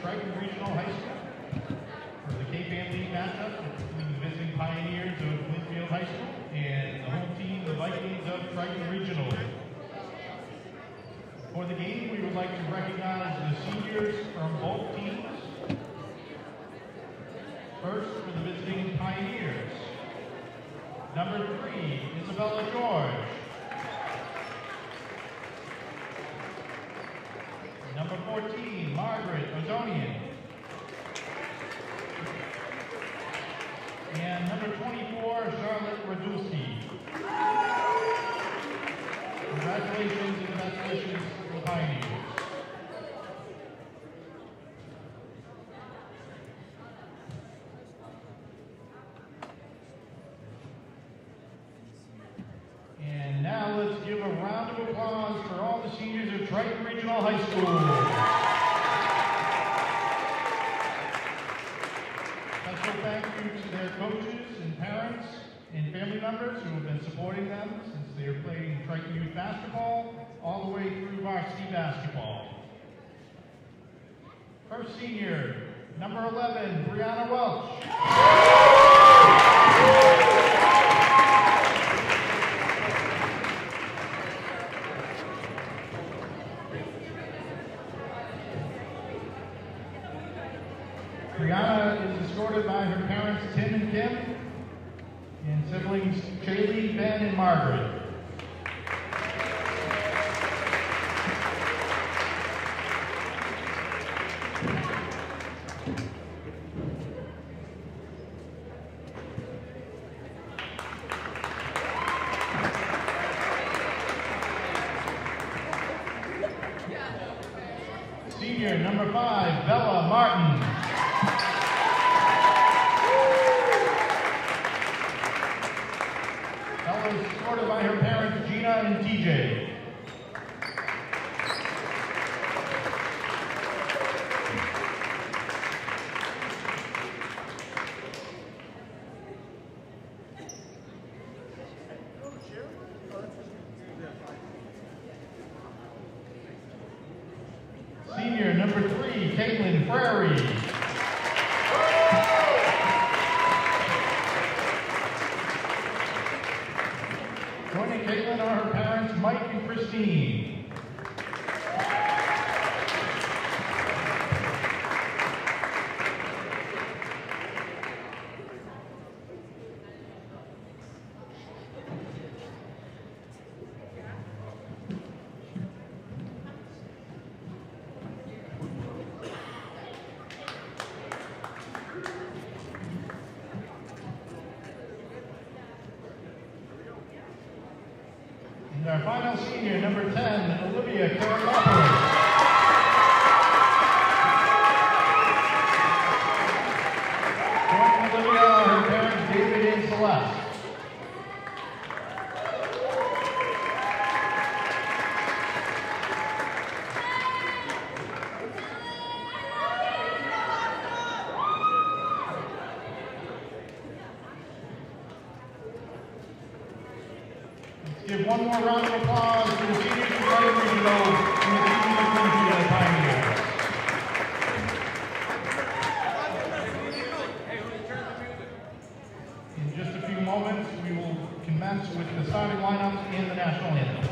Triton Regional High School for the K-Band League matchup between the visiting Pioneers of Lynnfield High School and the home team, the Vikings of Triton Regional. For the game, we would like to recognize the seniors from both teams. First, for the visiting Pioneers, number 3, Isabella George. Number 14, Margaret Ozonian. And number 24, Charlotte Radulski. Congratulations and best wishes for the Pioneers. And now let's give a round of applause for all the seniors of Triton Regional High School. Special thank you to their coaches and parents and family members who have been supporting them since they are playing Triton Youth Basketball all the way through varsity basketball. First senior, number 11, Brianna Welch. Brianna is escorted by her parents, Tim and Kim, and siblings, Shaylee, Ben, and Margaret. Senior, number 5, Bella Martin. Escorted by her parents, Gina and TJ. Senior, number 3, Caitlin Frary. Joining Caitlin are her parents, Mike and Christine. And our final senior, number 10, Olivia Karakopoulos. Joining Olivia are her parents, David and Celeste. Give one more round of applause for the seniors from Triton Regional and the team of Lynnfield Pioneers. In just a few moments, we will commence with the starting lineups and the national anthem.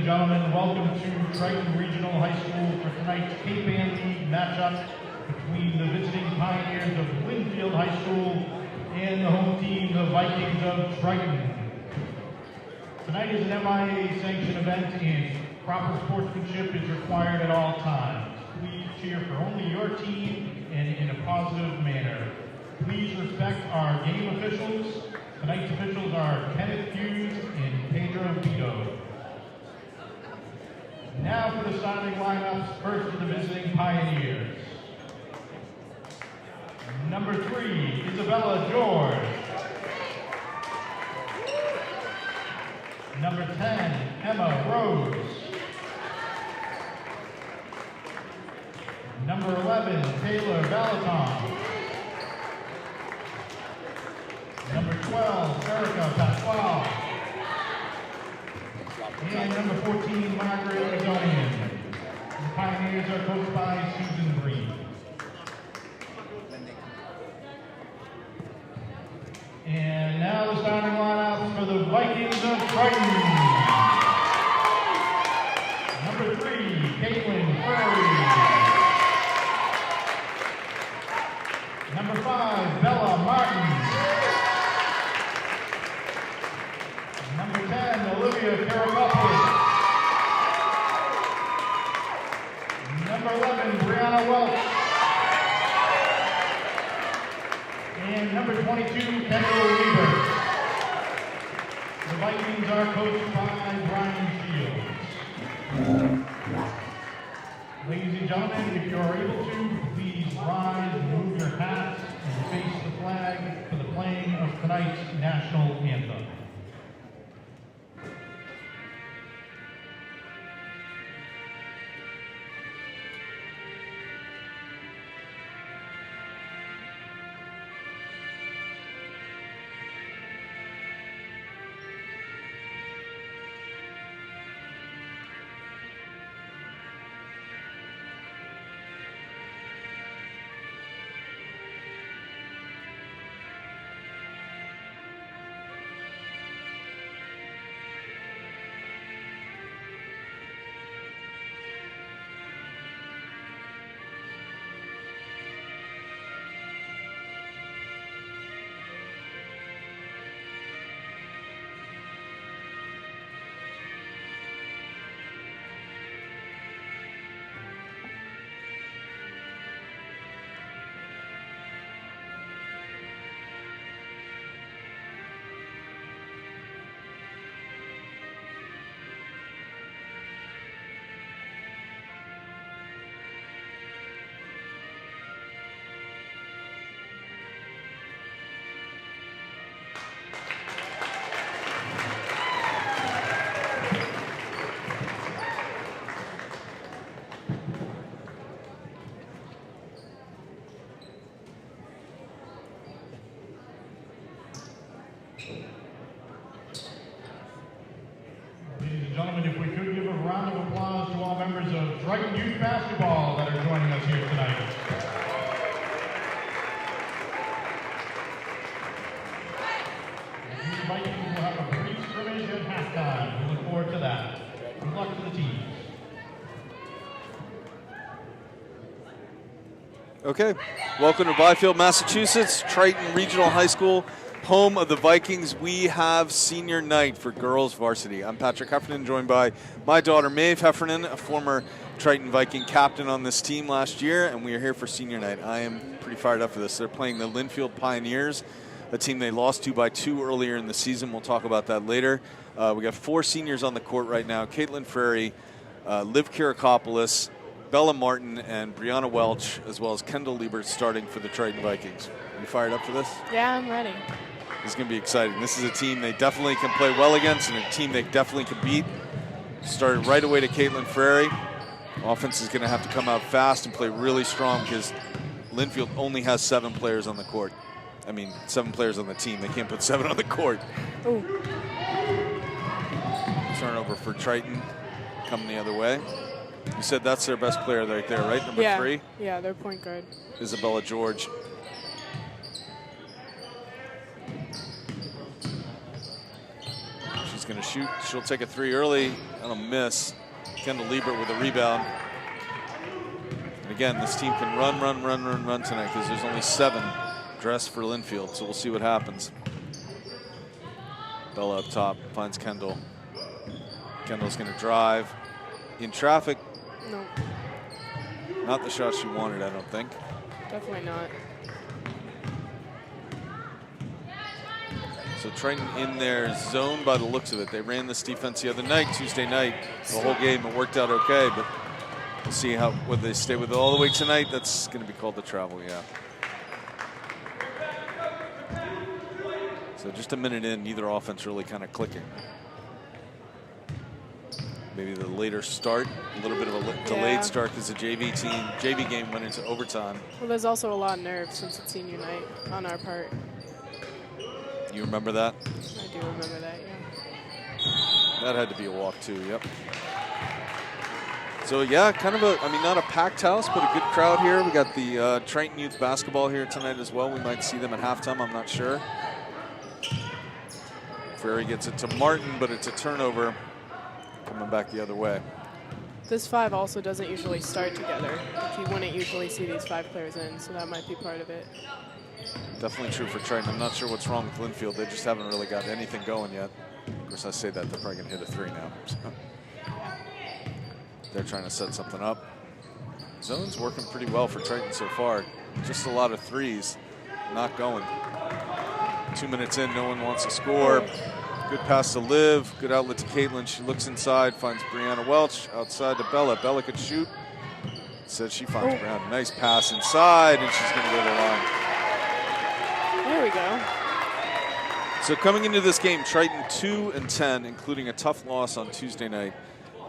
gentlemen, welcome to Triton Regional High School for tonight's Cape Ann League matchup between the visiting Pioneers of Lynnfield High School and the home team, the Vikings of Triton. Tonight is an MIA-sanctioned event and proper sportsmanship is required at all times. Please cheer for only your team and in a positive manner. Please respect our game officials. Tonight's officials are Kenneth Hughes and Pedro Vito. Now for the starting lineups, first to the visiting Pioneers. Number 3, Isabella George. Number 10, Emma Rose. Number 11, Taylor Valaton. Number 12, Erica Pasquale. And number 14, Margaret Adonian. The Pioneers are coached by Susan Green. And now the starting lineups for the Vikings of Triton. Number 3, Caitlin Furry. Number 5, Bella Martin. Number 10, Olivia Karakopoulos. Number 11, Brianna Welch. And number 22, Kendall Lieber. The Vikings are coached by Brian Shields. Ladies and gentlemen, if you are able to, please rise, remove your hats, and face the flag for the playing of tonight's national anthem. Gentlemen, if we could give a round of applause to all members of Triton Youth Basketball that are joining us here tonight. The Vikings will have a brief scrimmage at halftime. We look forward to that. Good luck to the teams. Okay, welcome to Byfield, Massachusetts, Triton Regional High School, home of the Vikings. We have senior night for girls varsity. I'm Patrick Heffernan, joined by my daughter Maeve Heffernan, a former Triton Viking captain on this team last year, and we are here for senior night. I am pretty fired up for this. They're playing the Lynnfield Pioneers, a team they lost to by 2 earlier in the season. We'll talk about that later. We got 4 seniors on the court right now: Caitlin Frary, Liv Kirakopoulos, Bella Martin, and Brianna Welch, as well as Kendall Liebert starting for the Triton Vikings. Are you fired up for this? Yeah, I'm ready. This is going to be exciting. This is a team they definitely can play well against and a team they definitely can beat. Started right away to Caitlin Frary. Offense is going to have to come out fast and play really strong because Lynnfield only has 7 players on the court. I mean, 7 players on the team. They can't put 7 on the court. Ooh. Turnover for Triton coming the other way. You said that's their best player right there, right? Number 3? Yeah, their point guard. Isabella George. She's going to shoot. She'll take a 3 early. That'll miss. Kendall Liebert with a rebound. And again, this team can run tonight because there's only 7 dressed for Lynnfield. So we'll see what happens. Bella up top finds Kendall. Kendall's going to drive. In traffic. No. Not the shot she wanted, I don't think. Definitely not. So Triton in their zone by the looks of it. They ran this defense the other night, Tuesday night. The whole game, it worked out okay, but we'll see whether they stay with it all the way tonight. That's going to be called the travel, yeah. So just a minute in, neither offense really kind of clicking. Maybe the later start, a little bit of a delayed start because the JV game went into overtime. Well, there's also a lot of nerves since it's senior night on our part. You remember that? I do remember that, yeah. That had to be a walk too, yep. So yeah, kind of not a packed house, but a good crowd here. We got the Triton Youth basketball here tonight as well. We might see them at halftime, I'm not sure. Ferry gets it to Martin, but it's a turnover coming back the other way. This 5 also doesn't usually start together. You wouldn't usually see these 5 players in, so that might be part of it. Definitely true for Triton. I'm not sure what's wrong with Lynnfield. They just haven't really got anything going yet. Of course, I say that, they're probably going to hit a 3 now. They're trying to set something up. Zone's working pretty well for Triton so far. Just a lot of 3s, not going. 2 minutes in, no one wants to score. Good pass to Liv, good outlet to Caitlin. She looks inside, finds Brianna Welch, outside to Bella. Bella could shoot. Says she finds Brianna. Nice pass inside, and she's going to go to the line. There we go. So coming into this game, Triton 2-10, including a tough loss on Tuesday night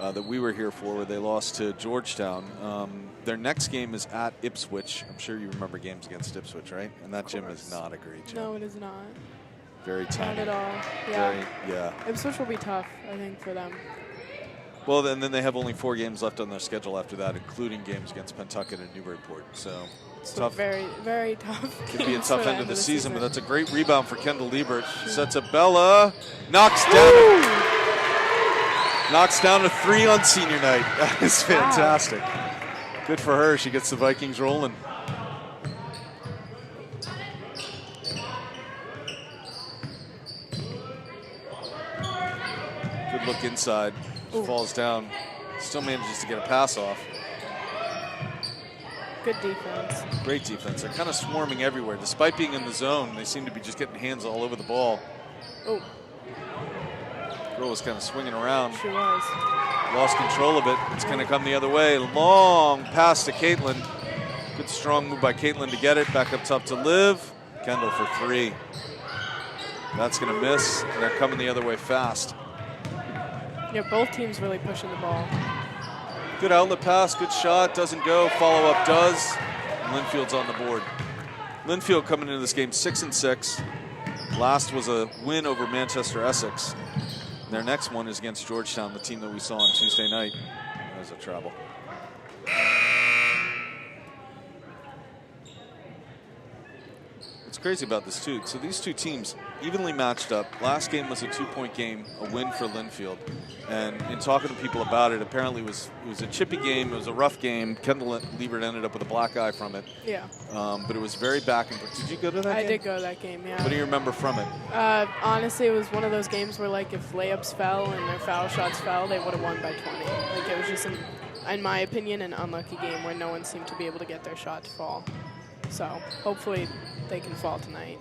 that we were here for, where they lost to Georgetown. Their next game is at Ipswich. I'm sure you remember games against Ipswich, right? And that gym is not a great gym. No, it is not. Very tiny. Not at all. Yeah. Yeah. Ipswich will be tough, I think, for them. Well, and then they have only 4 games left on their schedule after that, including games against Pentucket and Newburyport. So tough. Very, very tough. Could be a tough end of the season, but that's a great rebound for Kendall Liebert. She sets up Bella, knocks down a 3 on senior night. That is fantastic. Wow. Good for her. She gets the Vikings rolling. Good look inside. She falls down. Still manages to get a pass off. Good defense. Great defense. They're kind of swarming everywhere. Despite being in the zone, they seem to be just getting hands all over the ball. Oh. Girl was kind of swinging around. She was. Lost control of it. It's going to come the other way. Long pass to Caitlin. Good strong move by Caitlin to get it. Back up top to Liv. Kendall for 3. That's going to miss. And they're coming the other way fast. Yeah, both teams really pushing the ball. Good outlet pass. Good shot. Doesn't go. Follow-up does. And Lynnfield's on the board. Lynnfield coming into this game 6-6. Last was a win over Manchester Essex. Their next one is against Georgetown, the team that we saw on Tuesday night. There's a travel. What's crazy about this too, so these 2 teams evenly matched up. Last game was a 2-point game, a win for Lynnfield. And in talking to people about it, apparently it was a chippy game, it was a rough game. Kendall Liebert ended up with a black eye from it. Yeah. But it was very back and forth. Did you go to that game? I did go to that game, yeah. What do you remember from it? Honestly, it was one of those games where, like, if layups fell and their foul shots fell, they would have won by 20. Like, it was just, in my opinion, an unlucky game where no one seemed to be able to get their shot to fall. So hopefully they can fall tonight.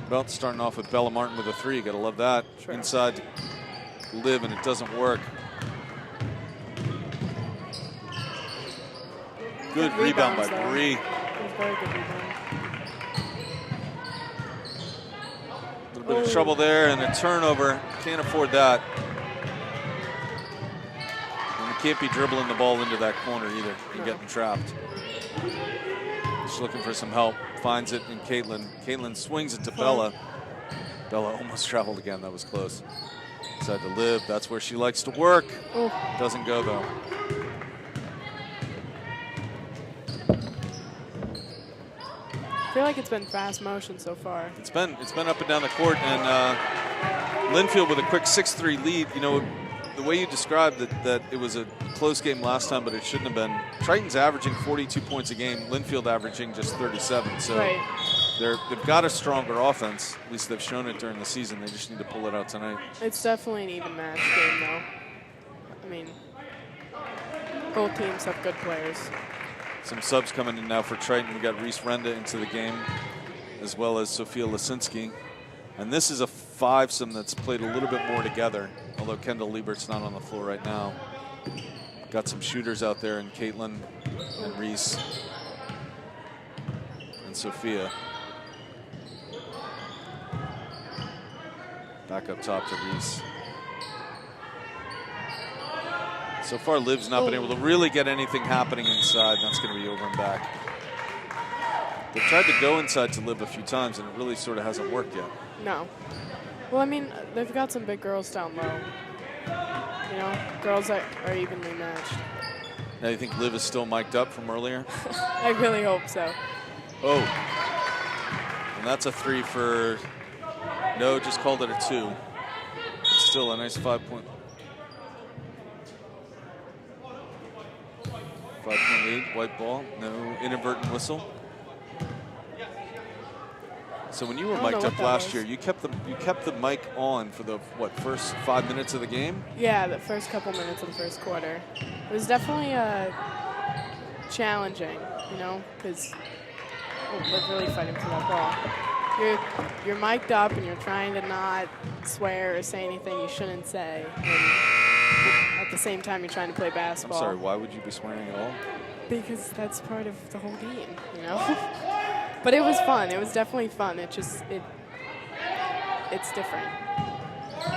Well, starting off with Bella Martin with a 3. Got to love that. True. Inside to Liv, and it doesn't work. Good rebound by Bree. Very good rebound. A little bit of trouble there, and a turnover. Can't afford that. And you can't be dribbling the ball into that corner either. You're getting trapped. She's looking for some help. Finds it in Caitlin. Caitlin swings it to Bella. Bella almost traveled again. That was close. Inside to Liv. That's where she likes to work. Doesn't go though. I feel like it's been fast motion so far. It's been up and down the court, and Lynnfield with a quick 6-3 lead. You know, the way you described that it was a close game last time, but it shouldn't have been. Triton's averaging 42 points a game. Lynnfield averaging just 37. So they've got a stronger offense. At least they've shown it during the season. They just need to pull it out tonight. It's definitely an even match game, though. I mean, both teams have good players. Some subs coming in now for Triton. We got Reese Renda into the game, as well as Sophia Lisinski. And this is a fivesome that's played a little bit more together, although Kendall Liebert's not on the floor right now. Got some shooters out there in Caitlin and Reese and Sophia. Back up top to Reese. So far, Liv's not been able to really get anything happening inside. That's going to be over and back. They've tried to go inside to Liv a few times, and it really sort of hasn't worked yet. No. Well, I mean, they've got some big girls down low. You know, girls that are evenly matched. Now, you think Liv is still mic'd up from earlier? I really hope so. Oh. And that's a 3 for... No, just called it a 2. It's still a nice 5-point lead. White ball. No inadvertent whistle. So when you were mic'd up last year, you kept the mic on for the first 5 minutes of the game? Yeah, the first couple minutes of the first quarter. It was definitely challenging, you know, because we're really fighting for that ball. You're mic'd up and you're trying to not swear or say anything you shouldn't say. And at the same time, you're trying to play basketball. I'm sorry, why would you be swearing at all? Because that's part of the whole game, you know? But it was fun. It was definitely fun. It's different.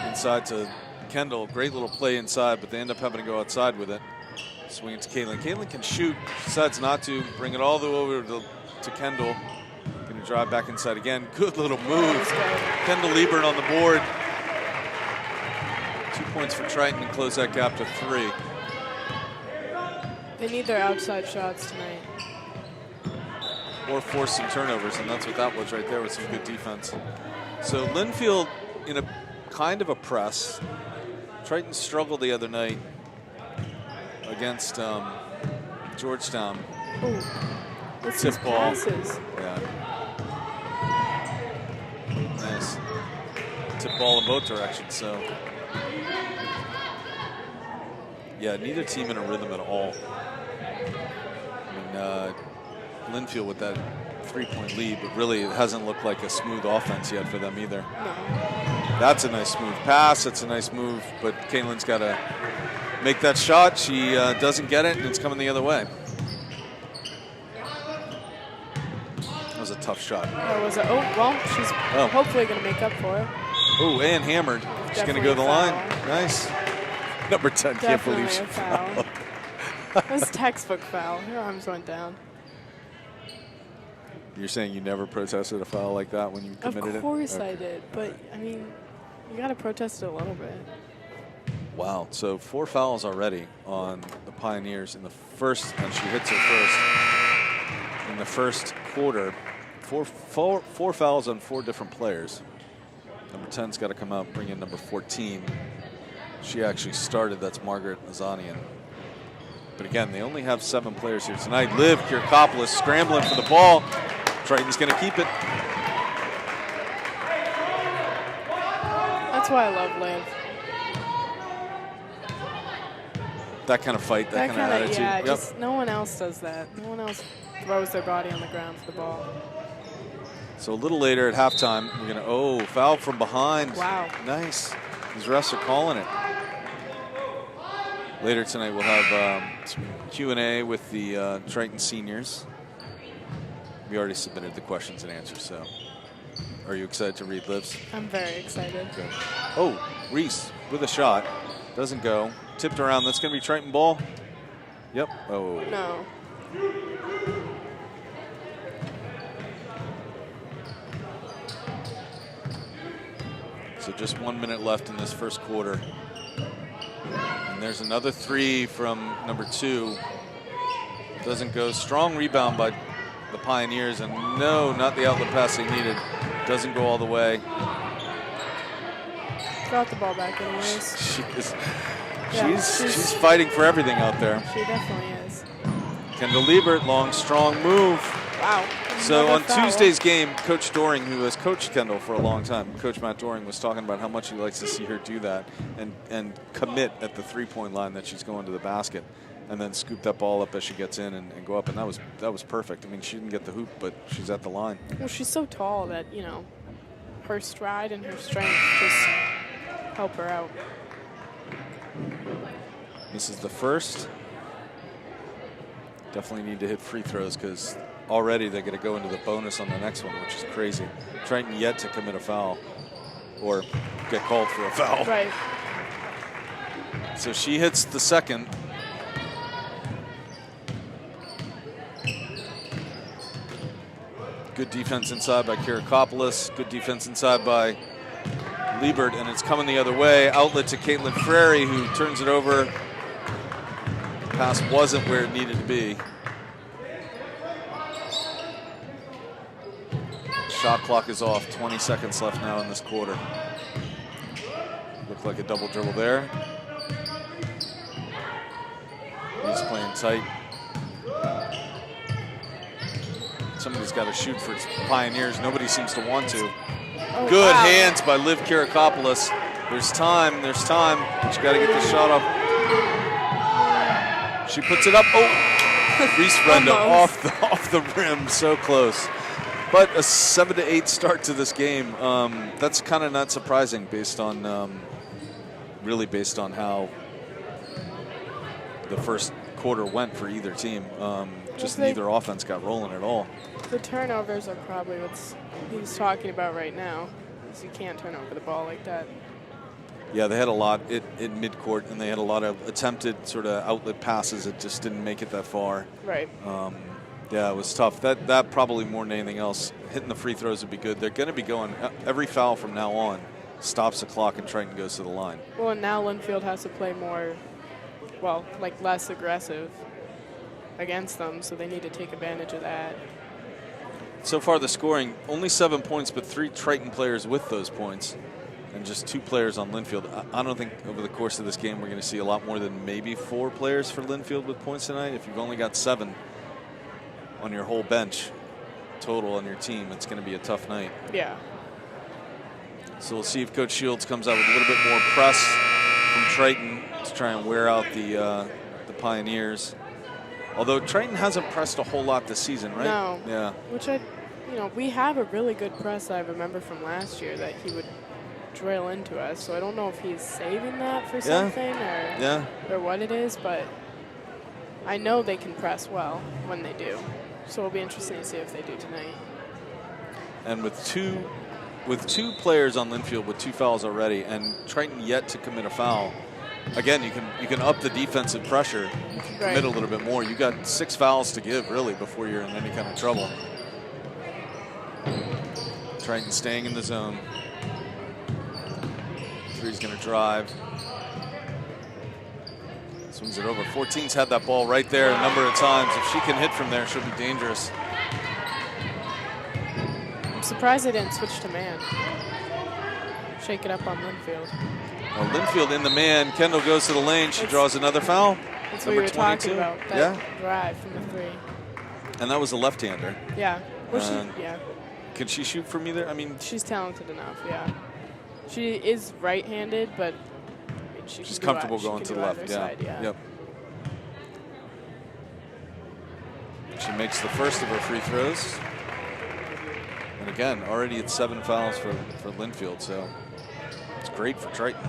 Inside to Kendall. Great little play inside, but they end up having to go outside with it. Swing it to Caitlin. Caitlin can shoot. Decides not to. Bring it all the way over to Kendall. Going to drive back inside again. Good little move. Kendall Liebert on the board. 2 points for Triton and close that gap to 3. They need their outside shots tonight. Or force some turnovers, and that's what that was right there with some good defense. So Lynnfield in a kind of a press. Triton struggled the other night against Georgetown. Ooh, it's tip ball. Passes. Yeah. Nice. Tip ball in both directions, so. Yeah, neither team in a rhythm at all. I mean, Lynnfield with that 3-point lead, but really it hasn't looked like a smooth offense yet for them either. No. That's a nice smooth pass. It's a nice move, but Caitlin's got to make that shot. She doesn't get it, and it's coming the other way. That was a tough shot. Or was it? Oh, well, she's hopefully going to make up for it. Oh, and hammered. She's going to go to the line. Nice. Number 10, Definitely can't believe she a foul. That was textbook foul. Her arms went down. You're saying you never protested a foul like that when you committed it? Of course I did, but I mean, you got to protest it a little bit. Wow, so 4 fouls already on the Pioneers in the first, and she hits her first in the first quarter. Four fouls on 4 different players. Number 10's got to come out and bring in number 14. She actually started, that's Margaret Azanian. But again, they only have 7 players here tonight. Liv Kirkopoulos scrambling for the ball. Triton's going to keep it. That's why I love Liv. That kind of fight, that kind of attitude. Yeah, yep. just no one else does that. No one else throws their body on the ground for the ball. So a little later at halftime, we're going to, foul from behind. Wow. Nice. These refs are calling it. Later tonight, we'll have some Q&A with the Triton seniors. We already submitted the questions and answers, so are you excited to read Liv's? I'm very excited. Good. Oh, Reese with a shot. Doesn't go. Tipped around. That's going to be Triton ball. Yep. Oh. No. So just 1 minute left in this first quarter. And there's another 3 from number 2. Doesn't go. Strong rebound by the Pioneers, and no, not the outlet pass they needed. Doesn't go all the way. got the ball back anyways. She's fighting for everything out there. She definitely is. Kendall Liebert, long, strong move. Wow. So on foul. Tuesday's game, Coach Doring, who has coached Kendall for a long time, Coach Matt Doring, was talking about how much he likes to see her do that and commit at the three-point line that she's going to the basket, and then scoop that ball up as she gets in and go up. And that was perfect. I mean, she didn't get the hoop, but she's at the line. Well, she's so tall that, you know, her stride and her strength just help her out. This is the first. Definitely need to hit free throws because already they're going to go into the bonus on the next one, which is crazy. Triton yet to commit a foul or get called for a foul. Right. So she hits the second. Good defense inside by Kirakopoulos. Good defense inside by Liebert, and it's coming the other way. Outlet to Caitlin Frary, who turns it over. Pass wasn't where it needed to be. Shot clock is off. 20 seconds left now in this quarter. Looked like a double dribble there. He's playing tight. Somebody's got to shoot for Pioneers. Nobody seems to want to. Oh, Good wow. hands by Liv Kirakopoulos. There's time. She got to get the shot up. She puts it up. Oh, Reese Brenda off the rim. So close. But a 7-8 start to this game. That's kind of not surprising based on really based on how the first quarter went for either team. Just neither offense got rolling at all. The turnovers are probably what he's talking about right now. Is you can't turn over the ball like that. Yeah, they had a lot in midcourt, and they had a lot of attempted sort of outlet passes that just didn't make it that far. Right. Yeah, it was tough. That probably more than anything else, hitting the free throws would be good. They're going to be going every foul from now on stops the clock and Triton goes to the line. Well, and now Lynnfield has to play more, well, like less aggressive against them, so they need to take advantage of that. So far, the scoring, only 7 points, but 3 Triton players with those points, and just 2 players on Lynnfield. I don't think over the course of this game we're going to see a lot more than maybe 4 players for Lynnfield with points tonight. If you've only got 7 on your whole bench total on your team, it's going to be a tough night. Yeah. So we'll see if Coach Shields comes out with a little bit more press from Triton to try and wear out the Pioneers. Although Triton hasn't pressed a whole lot this season, right? No. Yeah. Which we have a really good press I remember from last year that he would drill into us. So I don't know if he's saving that for something or what it is, but I know they can press well when they do. So it'll be interesting to see if they do tonight. And with two players on Lynnfield with 2 fouls already, and Triton yet to commit a foul. Again, you can up the defensive pressure, commit a little bit more. You got 6 fouls to give really before you're in any kind of trouble. Triton staying in the zone. Three's going to drive. Swings it over. 14's had that ball right there a number of times. If she can hit from there, she'll be dangerous. I'm surprised they didn't switch to man. Shake it up on Lynnfield. Well, Lynnfield in the man. Kendall goes to the lane. She draws another foul. That's what we were 22. talking about. That drive from the 3. And that was a left-hander. Yeah. Well, Can she shoot from either? I mean, she's talented enough. Yeah. She is right-handed, but she's comfortable going to the left. Side, yeah. Yep. She makes the first of her free throws. And again, already at 7 fouls for Lynnfield, so it's great for Triton.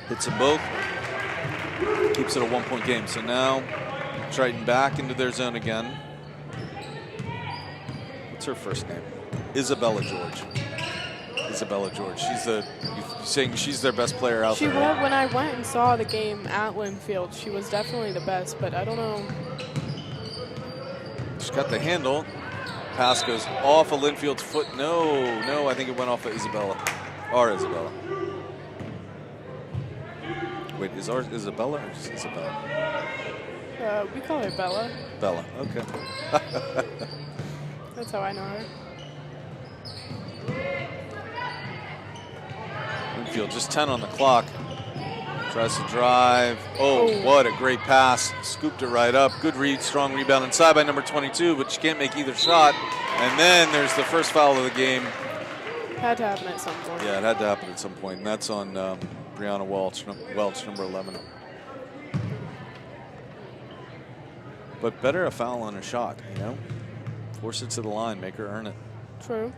Hits them both. Keeps it a 1-point game. So now Triton back into their zone again. What's her first name? Isabella George. Isabella George. You're saying she's their best player out there. She was, when I went and saw the game at Lynnfield, she was definitely the best, but I don't know. She's got the handle. Pass goes off of Lynnfield's foot. No, I think it went off of Isabella. Our Isabella. Wait, is ours Isabella or just Isabella? We call her Bella. Bella, okay. That's how I know her. Lynnfield, just 10 on the clock. Tries to drive. Oh, what a great pass. Scooped it right up. Good read, strong rebound inside by number 22, but she can't make either shot. And then there's the first foul of the game. Had to happen at some point. Yeah, it had to happen at some point, and that's on Brianna Welch, number 11. But better a foul on a shot, you know? Force it to the line, make her earn it. True.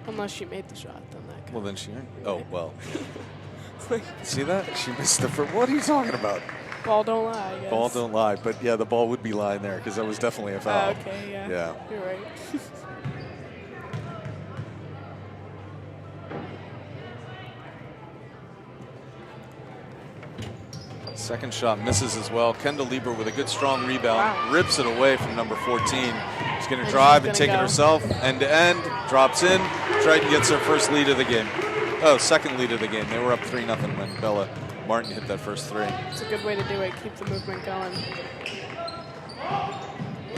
Unless she made the shot, then that could. Well, then she earned it. Oh, well. See that? She missed the first. What are you talking about? Ball don't lie, I guess. Ball don't lie, but yeah, the ball would be lying there because that was definitely a foul. Okay, yeah. Yeah. You're right. Second shot misses as well. Kendall Lieber with a good strong rebound. Wow. Rips it away from number 14. She's going to drive and take it herself. End to end. Drops in. Triton gets her first lead of the game. Oh, second lead of the game. They were up 3-0 when Bella Martin hit that first three. It's a good way to do it. Keep the movement going.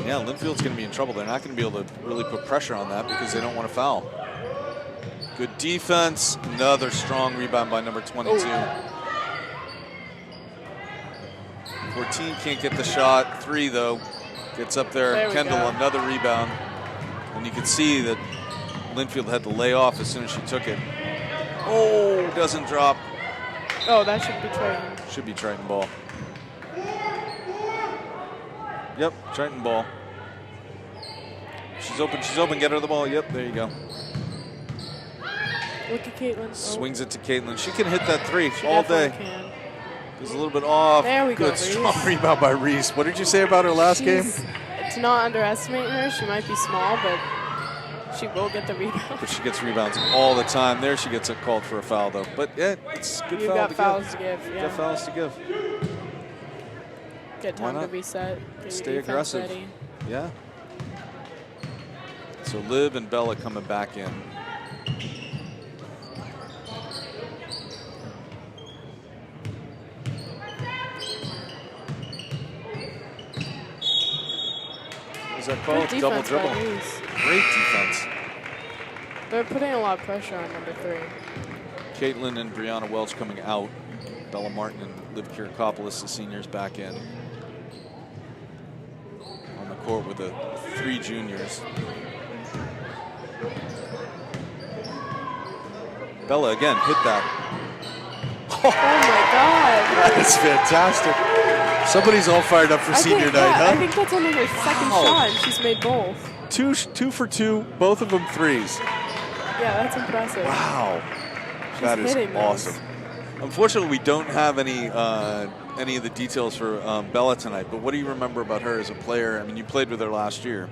Yeah, Lynnfield's going to be in trouble. They're not going to be able to really put pressure on that because they don't want to foul. Good defense. Another strong rebound by number 22. Oh. 14 can't get the shot. 3, though. Gets up there. Kendall, another rebound. And you can see that Lynnfield had to lay off as soon as she took it. Oh, doesn't drop. Oh, that should be Triton. Should be Triton ball. Yep, Triton ball. She's open, get her the ball. Yep, there you go. Look at Caitlin. Swings it to Caitlin. She can hit that 3 all day. Can. Goes a little bit off. There we go, Good, strong rebound by Reese. What did you say about her last game? To not underestimate her, she might be small, but she will get the rebound. But she gets rebounds all the time. There she gets called for a foul, though. But yeah, it's good. You've got fouls to give. Yeah. Got fouls to give. Get time to reset. Get Stay aggressive. Ready. Yeah. So Liv and Bella coming back in. Is that called? Double dribble. Great defense. They're putting a lot of pressure on number 3. Caitlin and Brianna Welch coming out. Bella Martin and Liv Kirikopoulos, the seniors, back in. On the court with the 3 juniors. Bella again hit that. Oh my God. That's fantastic. Somebody's all fired up for senior night, huh? I think that's only her second shot, and she's made both. 2 for 2, both of them threes. Yeah, that's impressive. Wow. That is awesome. Unfortunately, we don't have any of the details for Bella tonight, but what do you remember about her as a player? I mean, you played with her last year.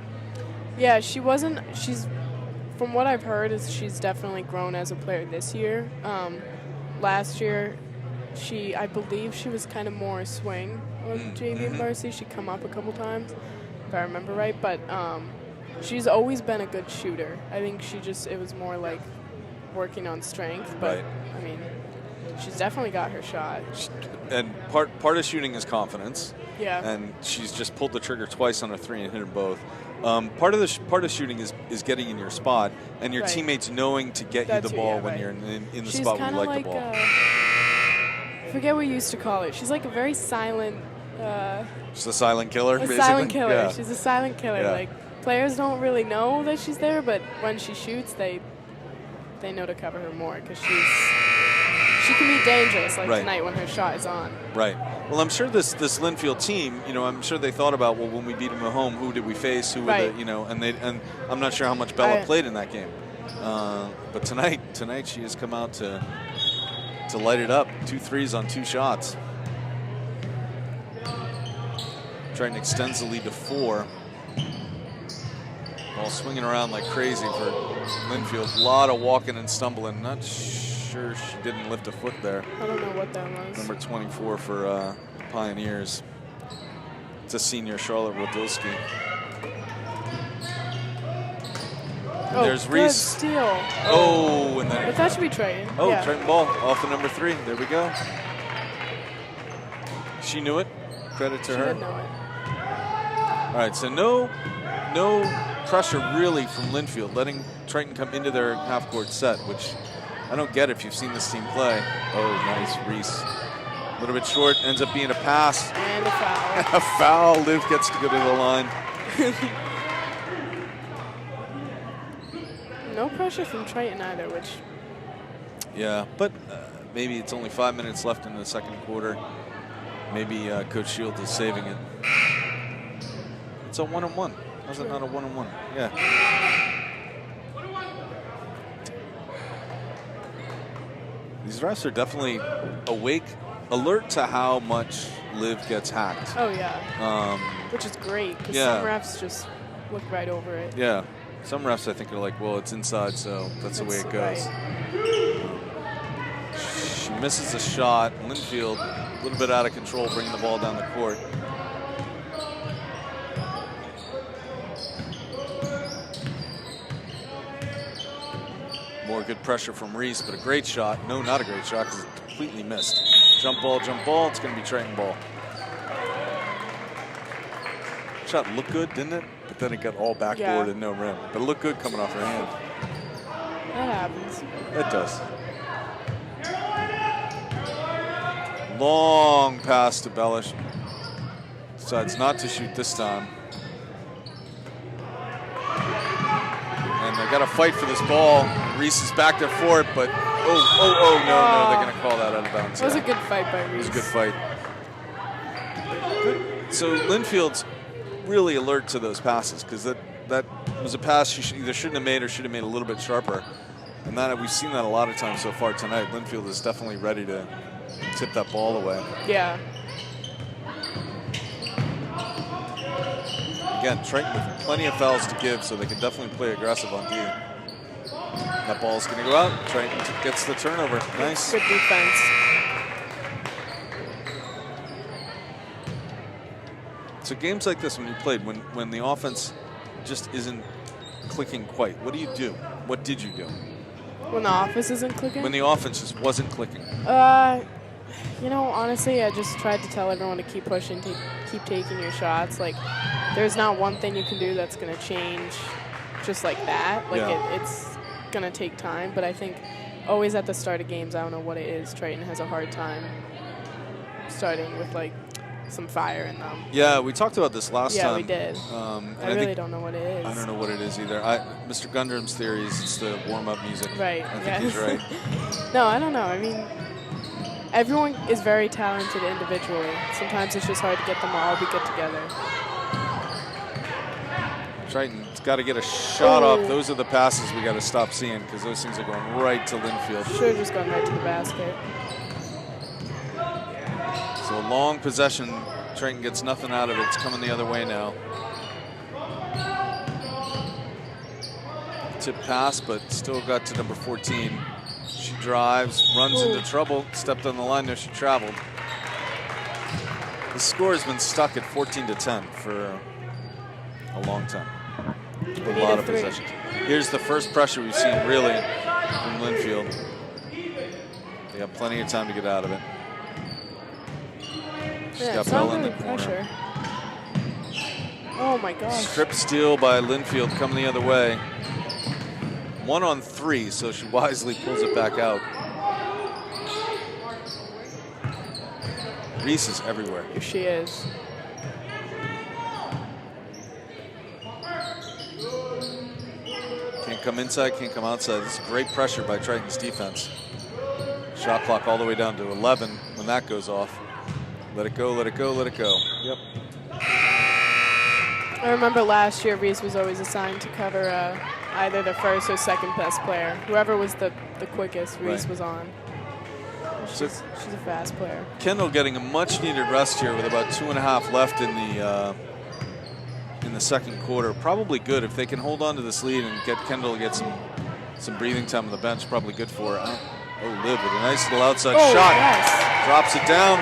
Yeah, from what I've heard, she's definitely grown as a player this year. Last year, I believe she was kind of more swing on JV and varsity. She'd come up a couple times, if I remember right. But she's always been a good shooter. I think it was more like working on strength. But, I mean, she's definitely got her shot. And part of shooting is confidence. Yeah. And she's just pulled the trigger twice on a 3 and hit them both. Part of shooting is getting in your spot and your teammates knowing to get you the ball when you're in the spot where you like the ball. I forget what we used to call it. She's like a very silent. Just a silent killer. A silent killer. Yeah. She's a silent killer. Yeah. Like players don't really know that she's there, but when she shoots, they know to cover her more because she can be dangerous, like tonight when her shot is on. Right. Well, I'm sure this Lynnfield team, I'm sure they thought about, well, when we beat them at home, who did we face? Who were the, and I'm not sure how much Bella played in that game. But tonight she has come out to light it up. 2 threes on 2 shots. Triton extends the lead to 4. Ball swinging around like crazy for Lynnfield. A lot of walking and stumbling. Not sure she didn't lift a foot there. I don't know what that was. Number 24 for Pioneers. It's a senior, Charlotte Rodilski. Oh, there's good Reese. Steal. Oh, and then. But that should be Triton. Oh, yeah. Triton ball off the number 3. There we go. She knew it. Credit to her. She did know it. All right, so no pressure really from Lynnfield, letting Triton come into their half-court set, which I don't get it if you've seen this team play. Oh, nice, Reese. A little bit short, ends up being a pass. And a foul. A foul. Liv gets to go to the line. No pressure from Triton either, which... Yeah, but maybe it's only 5 minutes left in the second quarter. Maybe Coach Shields is saving it. It's a 1-on-1. How's it not a 1-on-1? Yeah. These refs are definitely awake, alert to how much Liv gets hacked. Oh, yeah. Which is great, because some refs just look right over it. Yeah. Some refs, I think, are like, well, it's inside, so that's the way it goes. Right. She misses a shot. Lynnfield, a little bit out of control, bringing the ball down the court. More good pressure from Reese, but a great shot. No, not a great shot, because it completely missed. Jump ball, jump ball. It's going to be Triton ball. Shot looked good, didn't it? But then it got all backboard and no rim. But it looked good coming off her hand. That happens. It does. Long pass to Bellish. Decides not to shoot this time. And they got to fight for this ball. Reese is back there for it, but no, they're going to call that out of bounds. It was a good fight by Reese. It was a good fight. So Lynnfield's really alert to those passes, because that was a pass she either shouldn't have made or should have made a little bit sharper. And that we've seen that a lot of times so far tonight. Lynnfield is definitely ready to tip that ball away. Yeah. Again, Triton with plenty of fouls to give, so they can definitely play aggressive on D. That ball's going to go out. Triton gets the turnover. Nice. Good defense. So games like this, when you played, when the offense just isn't clicking quite, what do you do? What did you do? When the offense isn't clicking? When the offense just wasn't clicking. You know, honestly, I just tried to tell everyone to keep pushing, keep taking your shots. Like, there's not one thing you can do that's going to change just like that. Like, it's going to take time. But I think always at the start of games, I don't know what it is, Triton has a hard time starting with, like, some fire in them. Yeah, we talked about this last time. Yeah, we did. I really don't know what it is. I don't know what it is either. Mr. Gundram's theory is it's the warm-up music. Right. I think he's right. No, I don't know. I mean, everyone is very talented individually. Sometimes it's just hard to get them all to get together. Triton's got to get a shot off. Those are the passes we got to stop seeing, because those things are going right to Lynnfield. Should have just gone right to the basket. So a long possession. Triton gets nothing out of it. It's coming the other way now. Tip pass, but still got to number 14. She drives, runs into trouble, stepped on the line. No, she traveled. The score has been stuck at 14-10 for a long time. A lot of possessions. Here's the first pressure we've seen really from Lynnfield. They have plenty of time to get out of it. She's got Bella in the corner. Pressure. Oh my gosh. Strip steal by Lynnfield coming the other way. 1-on-3, so she wisely pulls it back out. Reese is everywhere. Here she is. Can't come inside, can't come outside. This is great pressure by Triton's defense. Shot clock all the way down to 11 when that goes off. Let it go, let it go, let it go. Yep. I remember last year Reese was always assigned to cover either the first or second best player. Whoever was the quickest, Reese was on. She's a fast player. Kendall getting a much needed rest here with about 2.5 left in the second quarter. Probably good if they can hold on to this lead and get Kendall to get some breathing time on the bench. Probably good for her. Liv with a nice little outside shot. Yes. Drops it down.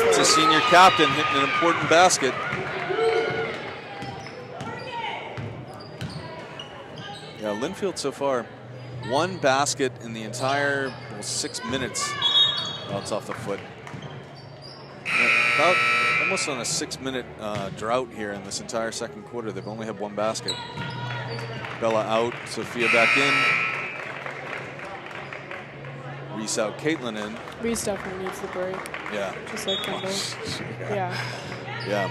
It's a senior captain hitting an important basket. Yeah, Lynnfield so far, 1 basket in the entire 6 minutes. Oh, it's off the foot. About almost on a 6-minute drought here in this entire second quarter. They've only had 1 basket. Bella out, Sophia back in. Reese out, Caitlin in. Reese definitely needs the break. Yeah. Just like Kendall. Yeah. Yeah.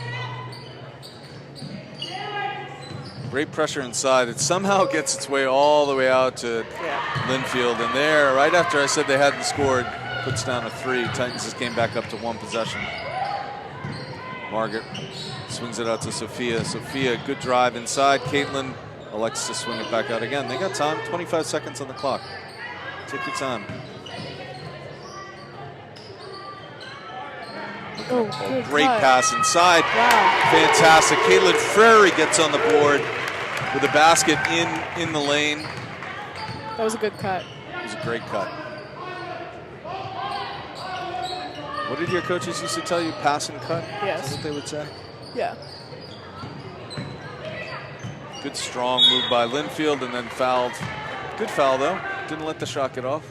Great pressure inside. It somehow gets its way all the way out to Lynnfield. And there, right after I said they hadn't scored, puts down a 3. Titans just came back up to 1 possession. Margaret swings it out to Sophia. Sophia, good drive inside. Caitlin elects to swing it back out again. They got time, 25 seconds on the clock. Take your time. Oh, great cut. pass inside. Wow. Fantastic. Caitlin Frary gets on the board with a basket in the lane. That was a good cut. It was a great cut. What did your coaches used to tell you? Pass and cut? Yes. Is that what they would say? Yeah. Good strong move by Lynnfield and then fouled. Good foul though. Didn't let the shot get off.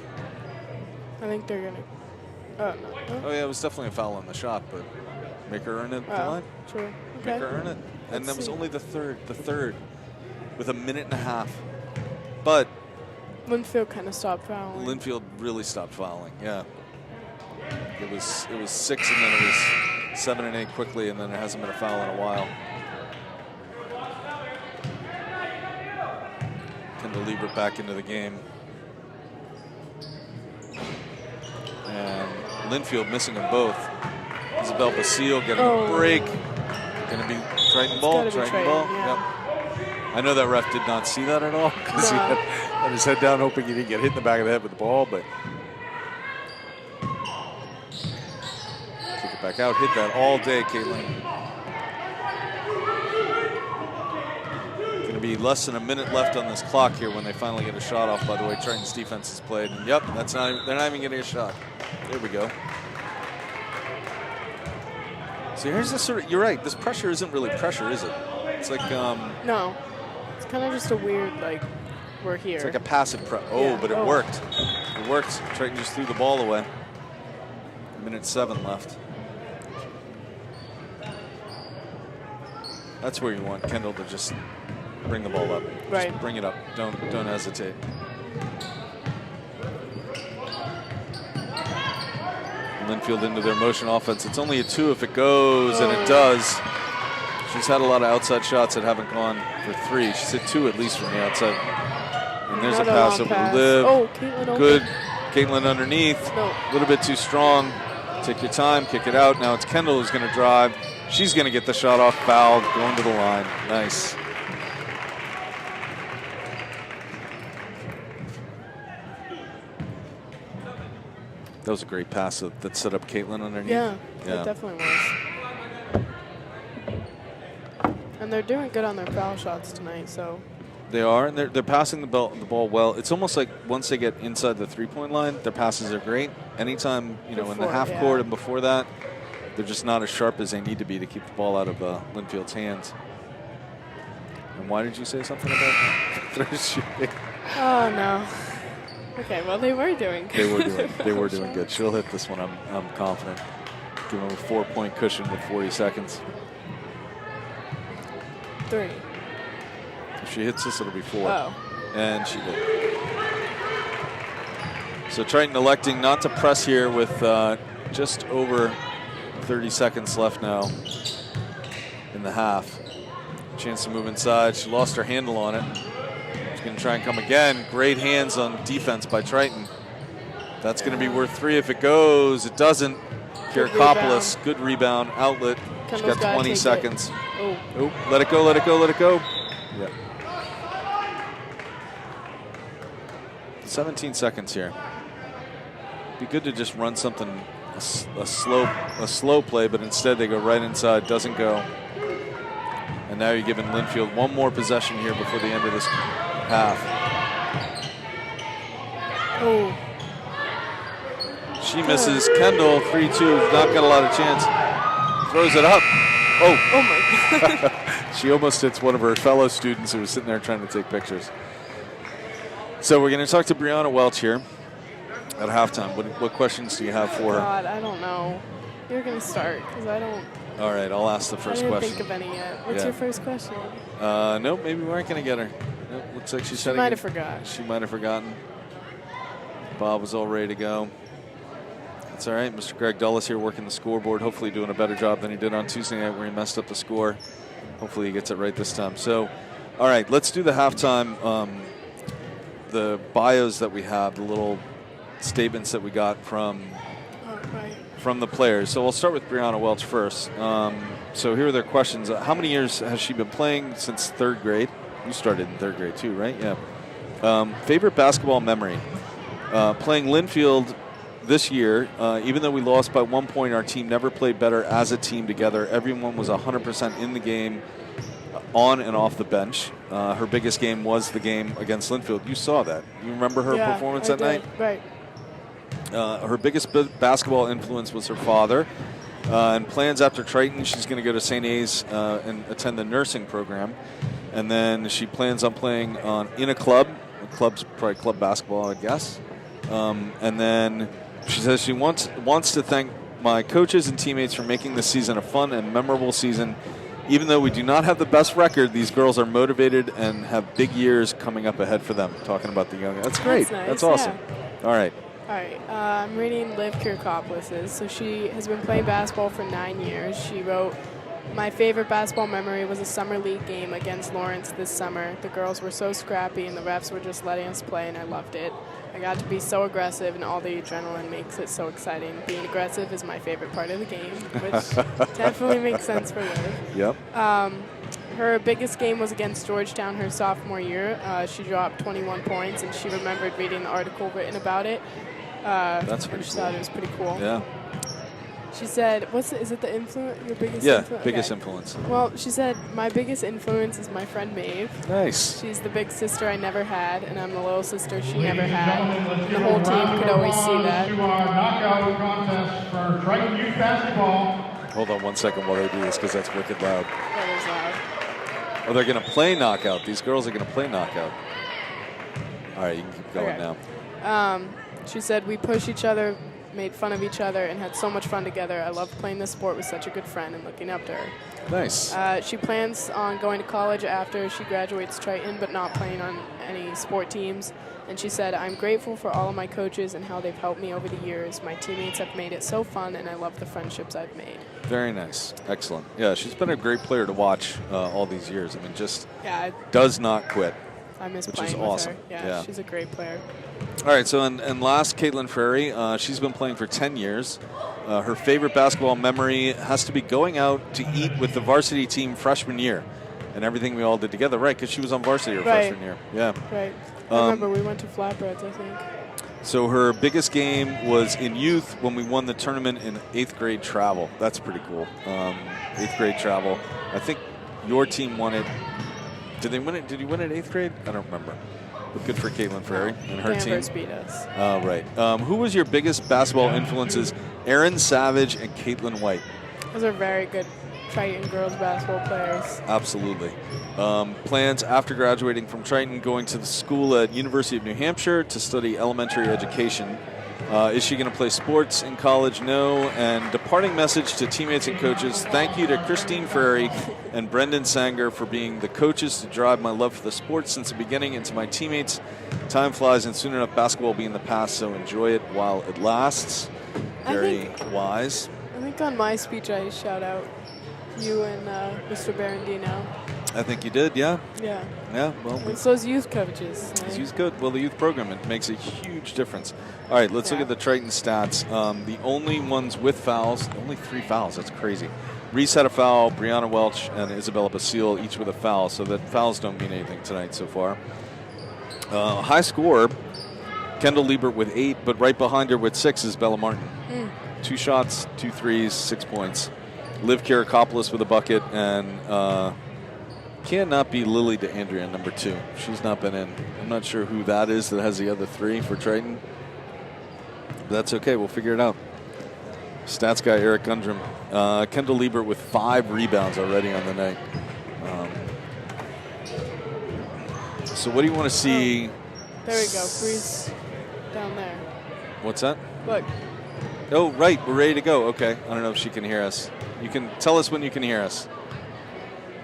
I think they're going to. No. Oh yeah, it was definitely a foul on the shot, but make her earn it at the line. True. Okay. Make her earn it. And that was only the third with a minute and a half. But Lynnfield kind of stopped fouling. Lynnfield really stopped fouling, yeah. It was 6 and then it was 7 and 8 quickly, and then there hasn't been a foul in a while. Kendall Liebert back into the game. And Lynnfield missing them both. Isabel Basile getting a break. Gonna be Triton ball, Triton ball. Yeah. Yep. I know that ref did not see that at all because he had his head down hoping he didn't get hit in the back of the head with the ball, but kick it back out, hit that all day, Caitlin. Gonna be less than a minute left on this clock here when they finally get a shot off, by the way. Triton's defense is played, and yep, they're not even getting a shot. There we go. So here's the sort of, you're right, this pressure isn't really pressure, is it? It's like, no. It's kind of just a weird, like, we're here. It's like a passive press. Oh, yeah. But it worked. It worked. Triton just threw the ball away. 1:07 left. That's where you want Kendall to just bring the ball up. Right. Just bring it up. Don't hesitate. Lynnfield into their motion offense. It's only a 2 if it goes, and it does. She's had a lot of outside shots that haven't gone for 3. She's hit 2 at least from the outside. And there's a pass over to Liv. Oh, Caitlin good. Open. Caitlin underneath. No. A little bit too strong. Take your time, kick it out. Now it's Kendall who's going to drive. She's going to get the shot off, fouled, going to the line. Nice. That was a great pass that set up Caitlin underneath. Yeah, it definitely was. And they're doing good on their foul shots tonight, so. They are, and they're passing the ball well. It's almost like once they get inside the three-point line, their passes are great. Anytime, in the half court and before that, they're just not as sharp as they need to be to keep the ball out of Lynnfield's hands. And why did you say something about third shooting? Oh, no. Okay, well, they were doing good. They were doing good. She'll hit this one, I'm confident. Give them a 4-point cushion with 40 seconds. 3. If she hits this, it'll be 4. Oh. And she did. So Triton electing not to press here with just over 30 seconds left now in the half. Chance to move inside. She lost her handle on it. She's going to try and come again. Great hands on defense by Triton. That's going to be worth 3 if it goes. It doesn't. Kierakopoulos, good rebound, outlet. She's got 20 seconds. Oh, let it go, let it go, let it go. Yeah. 17 seconds here. Be good to just run something, a slow play, but instead they go right inside, doesn't go. And now you're giving Lynnfield one more possession here before the end of this half. Oh. She misses. Kendall, 3-2, not got a lot of chance. Throws it up. Oh. Oh my God. She almost hits one of her fellow students who was sitting there trying to take pictures. So we're going to talk to Brianna Welch here at halftime. What questions do you have for her? God, I don't know. You're going to start because I don't. All right, I'll ask the first question. I didn't think of any yet. What's your first question? Nope, maybe we aren't going to get her. Nope, looks like she might have forgot. She might have forgotten. Bob was all ready to go. That's all right. Mr. Greg Dulles here working the scoreboard, hopefully doing a better job than he did on Tuesday night where he messed up the score. Hopefully he gets it right this time. So, all right, let's do the halftime, the bios that we have, the little statements that we got from the players. So we'll start with Brianna Welch first. So here are their questions. How many years has she been playing? Since 3rd grade. You started in 3rd grade too, right? Yeah. Favorite basketball memory? Playing Lynnfield this year, even though we lost by 1 point, our team never played better as a team together. Everyone was 100% in the game, on and off the bench. Her biggest game was the game against Lynnfield. You saw that. You remember her performance that night? Right. Her biggest basketball influence was her father. And plans after Triton, she's going to go to St. A's and attend the nursing program. And then she plans on playing in a club. The club's probably club basketball, I guess. And then she says she wants to thank my coaches and teammates for making this season a fun and memorable season. Even though we do not have the best record, these girls are motivated and have big years coming up ahead for them. Talking about the young. That's great. That's nice, That's awesome. Yeah. All right. All right. I'm reading Liv Kirkopoulos'. So she has been playing basketball for 9 years. She wrote, my favorite basketball memory was a summer league game against Lawrence this summer. The girls were so scrappy and the refs were just letting us play, and I loved it. I got to be so aggressive, and all the adrenaline makes it so exciting. Being aggressive is my favorite part of the game, which definitely makes sense for Liv. Yep. Her biggest game was against Georgetown her sophomore year. She dropped 21 points, and she remembered reading the article written about it. That's pretty She cool. thought it was pretty cool. Yeah. She said, is it the influence? Your biggest Yeah, influence? biggest Okay. influence. Well, she said, my biggest influence is my friend Maeve. Nice. She's the big sister I never had, and I'm the little sister she Ladies never and had. gentlemen, let's And give the a whole round team of could always see applause that. to our knockout contest for Triton Youth Basketball. Hold on 1 second while they do this, because that's wicked loud. That was loud. Oh, they're going to play knockout. These girls are going to play knockout. All right, you can keep going Okay. now. She said, we push each other, made fun of each other, and had so much fun together. I loved playing this sport with such a good friend and looking up to her. Nice. She plans on going to college after she graduates Triton, but not playing on any sport teams. And she said, I'm grateful for all of my coaches and how they've helped me over the years. My teammates have made it so fun, and I love the friendships I've made. Very nice. Excellent. Yeah, she's been a great player to watch all these years. I mean, just Yeah, does not quit. I miss Which playing is with awesome. her. Yeah, Yeah. she's a great player. All right, so and last, Caitlin Frary. She's been playing for 10 years. Her favorite basketball memory has to be going out to eat with the varsity team freshman year and everything we all did together, right? Because she was on varsity her freshman year. Yeah. Right. I remember we went to Flatbreads, I think. So her biggest game was in youth when we won the tournament in 8th grade travel. That's pretty cool. 8th grade travel. I think your team won it. Did they win it? Did you win it 8th grade? I don't remember. But good for Caitlin Frary and her team. Danvers beat us. Right. Who was your biggest basketball influences? Aaron Savage and Caitlin White. Those are very good Triton girls basketball players. Absolutely. Plans after graduating from Triton, going to the school at University of New Hampshire to study elementary education. Is she going to play sports in college? No. And departing message to teammates and coaches. Thank you to Christine Frary and Brendan Sanger for being the coaches to drive my love for the sport since the beginning, and to my teammates. Time flies, and soon enough basketball will be in the past, so enjoy it while it lasts. Very wise. I think on my speech I shout out you and Mr. Barandino. I think you did, yeah. Yeah. Yeah, well. It's those youth coaches. It's youth good. Well, the youth program, it makes a huge difference. All right, let's look at the Triton stats. The only ones with fouls, only 3 fouls. That's crazy. Reese had a foul, Brianna Welch and Isabella Basile each with a foul, so that fouls don't mean anything tonight so far. High score, Kendall Liebert with 8, but right behind her with 6 is Bella Martin. 2 shots, 2 threes, 6 points. Liv Kirkopoulos with a bucket, and cannot be Lily DeAndrea, number 2. She's not been in. I'm not sure who that is that has the other 3 for Triton. But that's okay. We'll figure it out. Stats guy Eric Gundrum. Kendall Liebert with 5 rebounds already on the night. So what do you want to see? There we go. Breeze down there. What's that? Look. Oh, right. We're ready to go. Okay. I don't know if she can hear us. You can tell us when you can hear us.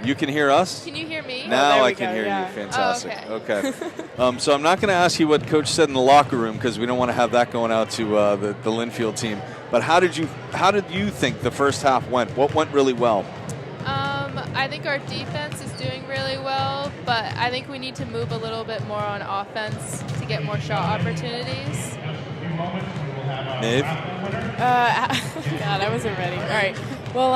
You can hear us? Can you hear me? Now I go, can hear yeah. you. Fantastic. Oh, okay. So I'm not going to ask you what Coach said in the locker room because we don't want to have that going out to the Lynnfield team. But how did you think the first half went? What went really well? I think our defense is doing really well, but I think we need to move a little bit more on offense to get more shot opportunities. Maeve? God, I wasn't ready. All right. Well,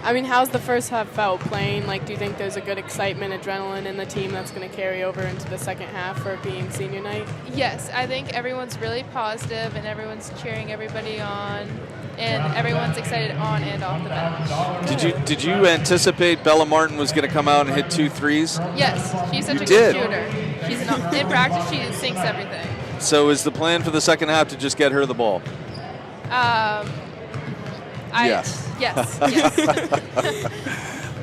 I mean, how's the first half felt playing? Like, do you think there's a good excitement, adrenaline in the team that's going to carry over into the second half for it being senior night? Yes, I think everyone's really positive and everyone's cheering everybody on, and everyone's excited on and off the bench. Did you anticipate Bella Martin was going to come out and hit 2 threes? Yes, she's such a did. good shooter. In practice, she sinks everything. So is the plan for the second half to just get her the ball? Yes. Yes.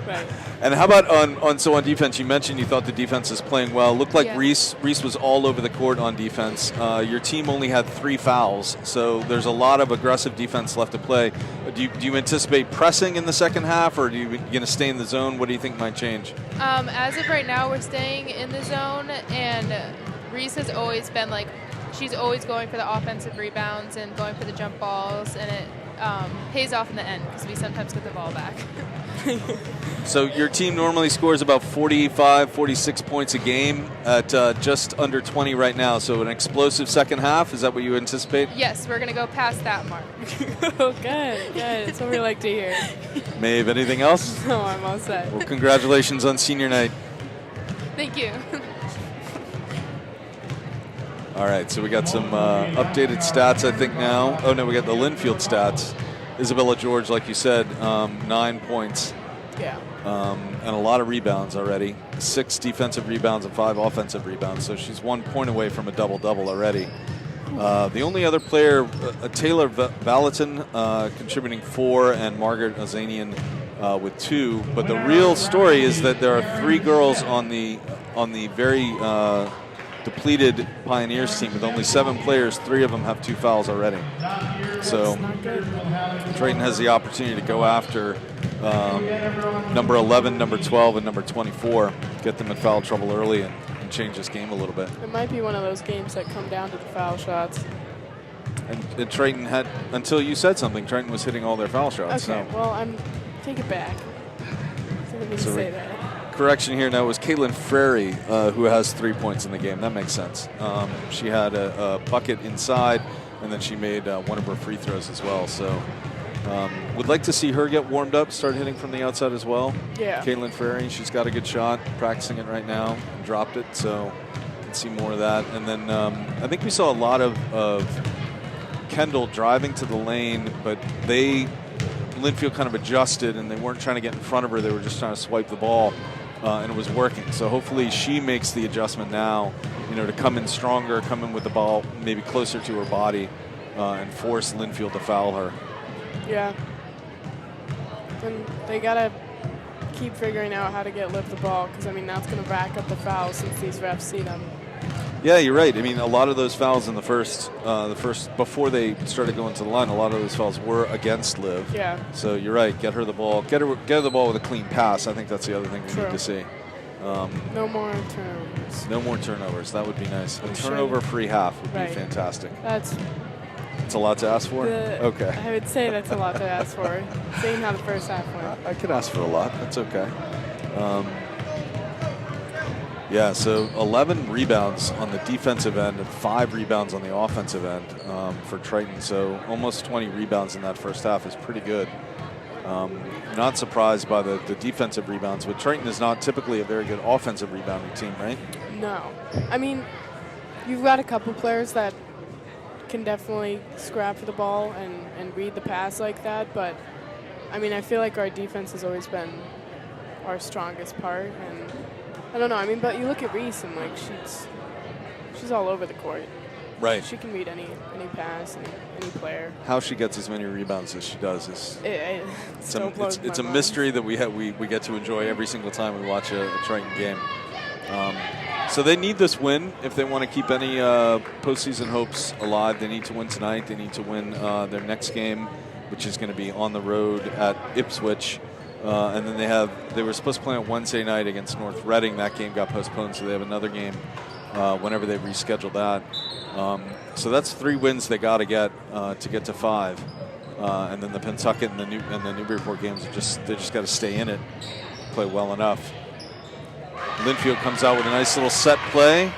Right. And how about on defense? You mentioned you thought the defense is playing well. Looked like Yeah. Reese was all over the court on defense. Your team only had 3 fouls, so there's a lot of aggressive defense left to play. Do you anticipate pressing in the second half, or are you going to stay in the zone? What do you think might change? As of right now, we're staying in the zone, and Reese has always been she's always going for the offensive rebounds and going for the jump balls, and it pays off in the end because we sometimes get the ball back. So your team normally scores about 45, 46 points a game at just under 20 right now. So an explosive second half, is that what you anticipate? Yes, we're going to go past that mark. Oh, good. That's what we like to hear. Maeve, anything else? No, I'm all set. Well, congratulations on senior night. Thank you. All right, so we got some updated stats, I think, now. Oh, no, we got the Lynnfield stats. Isabella George, like you said, 9 points. Yeah. And a lot of rebounds already. 6 defensive rebounds and 5 offensive rebounds. So she's 1 point away from a double-double already. The only other player, Taylor Valentin, contributing 4, and Margaret Azanian with 2. But the real story is that there are 3 girls on the very depleted Pioneers team with only 7 players. 3 of them have 2 fouls already. So Triton has the opportunity to go after number 11, number 12, and number 24, get them in foul trouble early and change this game a little bit. It might be one of those games that come down to the foul shots. And Triton had, until you said something, Triton was hitting all their foul shots. Okay, So. well, take it back. I didn't mean to say that. Correction here now, it was Caitlin Frary who has 3 points in the game. That makes sense. She had a bucket inside, and then she made one of her free throws as well. So would like to see her get warmed up, start hitting from the outside as well. Yeah. Caitlin Frary, she's got a good shot, practicing it right now, and dropped it, so can see more of that. And then I think we saw a lot of Kendall driving to the lane, but Lynnfield kind of adjusted, and they weren't trying to get in front of her. They were just trying to swipe the ball. And it was working. So hopefully she makes the adjustment now, to come in stronger, come in with the ball maybe closer to her body, and force Lynnfield to foul her. Yeah. And they got to keep figuring out how to lift the ball because, that's going to rack up the fouls since these refs see them. Yeah, you're right. A lot of those fouls in the first before they started going to the line, a lot of those fouls were against Liv. Yeah. So you're right. Get her the ball. Get her the ball with a clean pass. I think that's the other thing we need to see. No more turnovers. No more turnovers. That would be nice. A turnover-free half would be fantastic. It's a lot to ask for? Okay. I would say that's a lot to ask for, seeing how the first half went. I could ask for a lot. That's okay. Yeah, so 11 rebounds on the defensive end and 5 rebounds on the offensive end for Triton. So almost 20 rebounds in that first half is pretty good. Not surprised by the defensive rebounds, but Triton is not typically a very good offensive rebounding team, right? No. You've got a couple players that can definitely scrap for the ball and read the pass like that, but I feel like our defense has always been our strongest part, and I don't know, but you look at Reese and she's all over the court. Right. She can read any pass and any player. How she gets as many rebounds as she does is it's a mystery that we get to enjoy every single time we watch a Triton game. So they need this win if they want to keep any postseason hopes alive. They need to win tonight. They need to win their next game, which is going to be on the road at Ipswich. And then they were supposed to play on Wednesday night against North Reading. That game got postponed, so they have another game whenever they reschedule that. So that's 3 wins they got to get to 5. And then the Pentucket and the Newburyport games they just got to stay in it, play well enough. Lynnfield comes out with a nice little set play.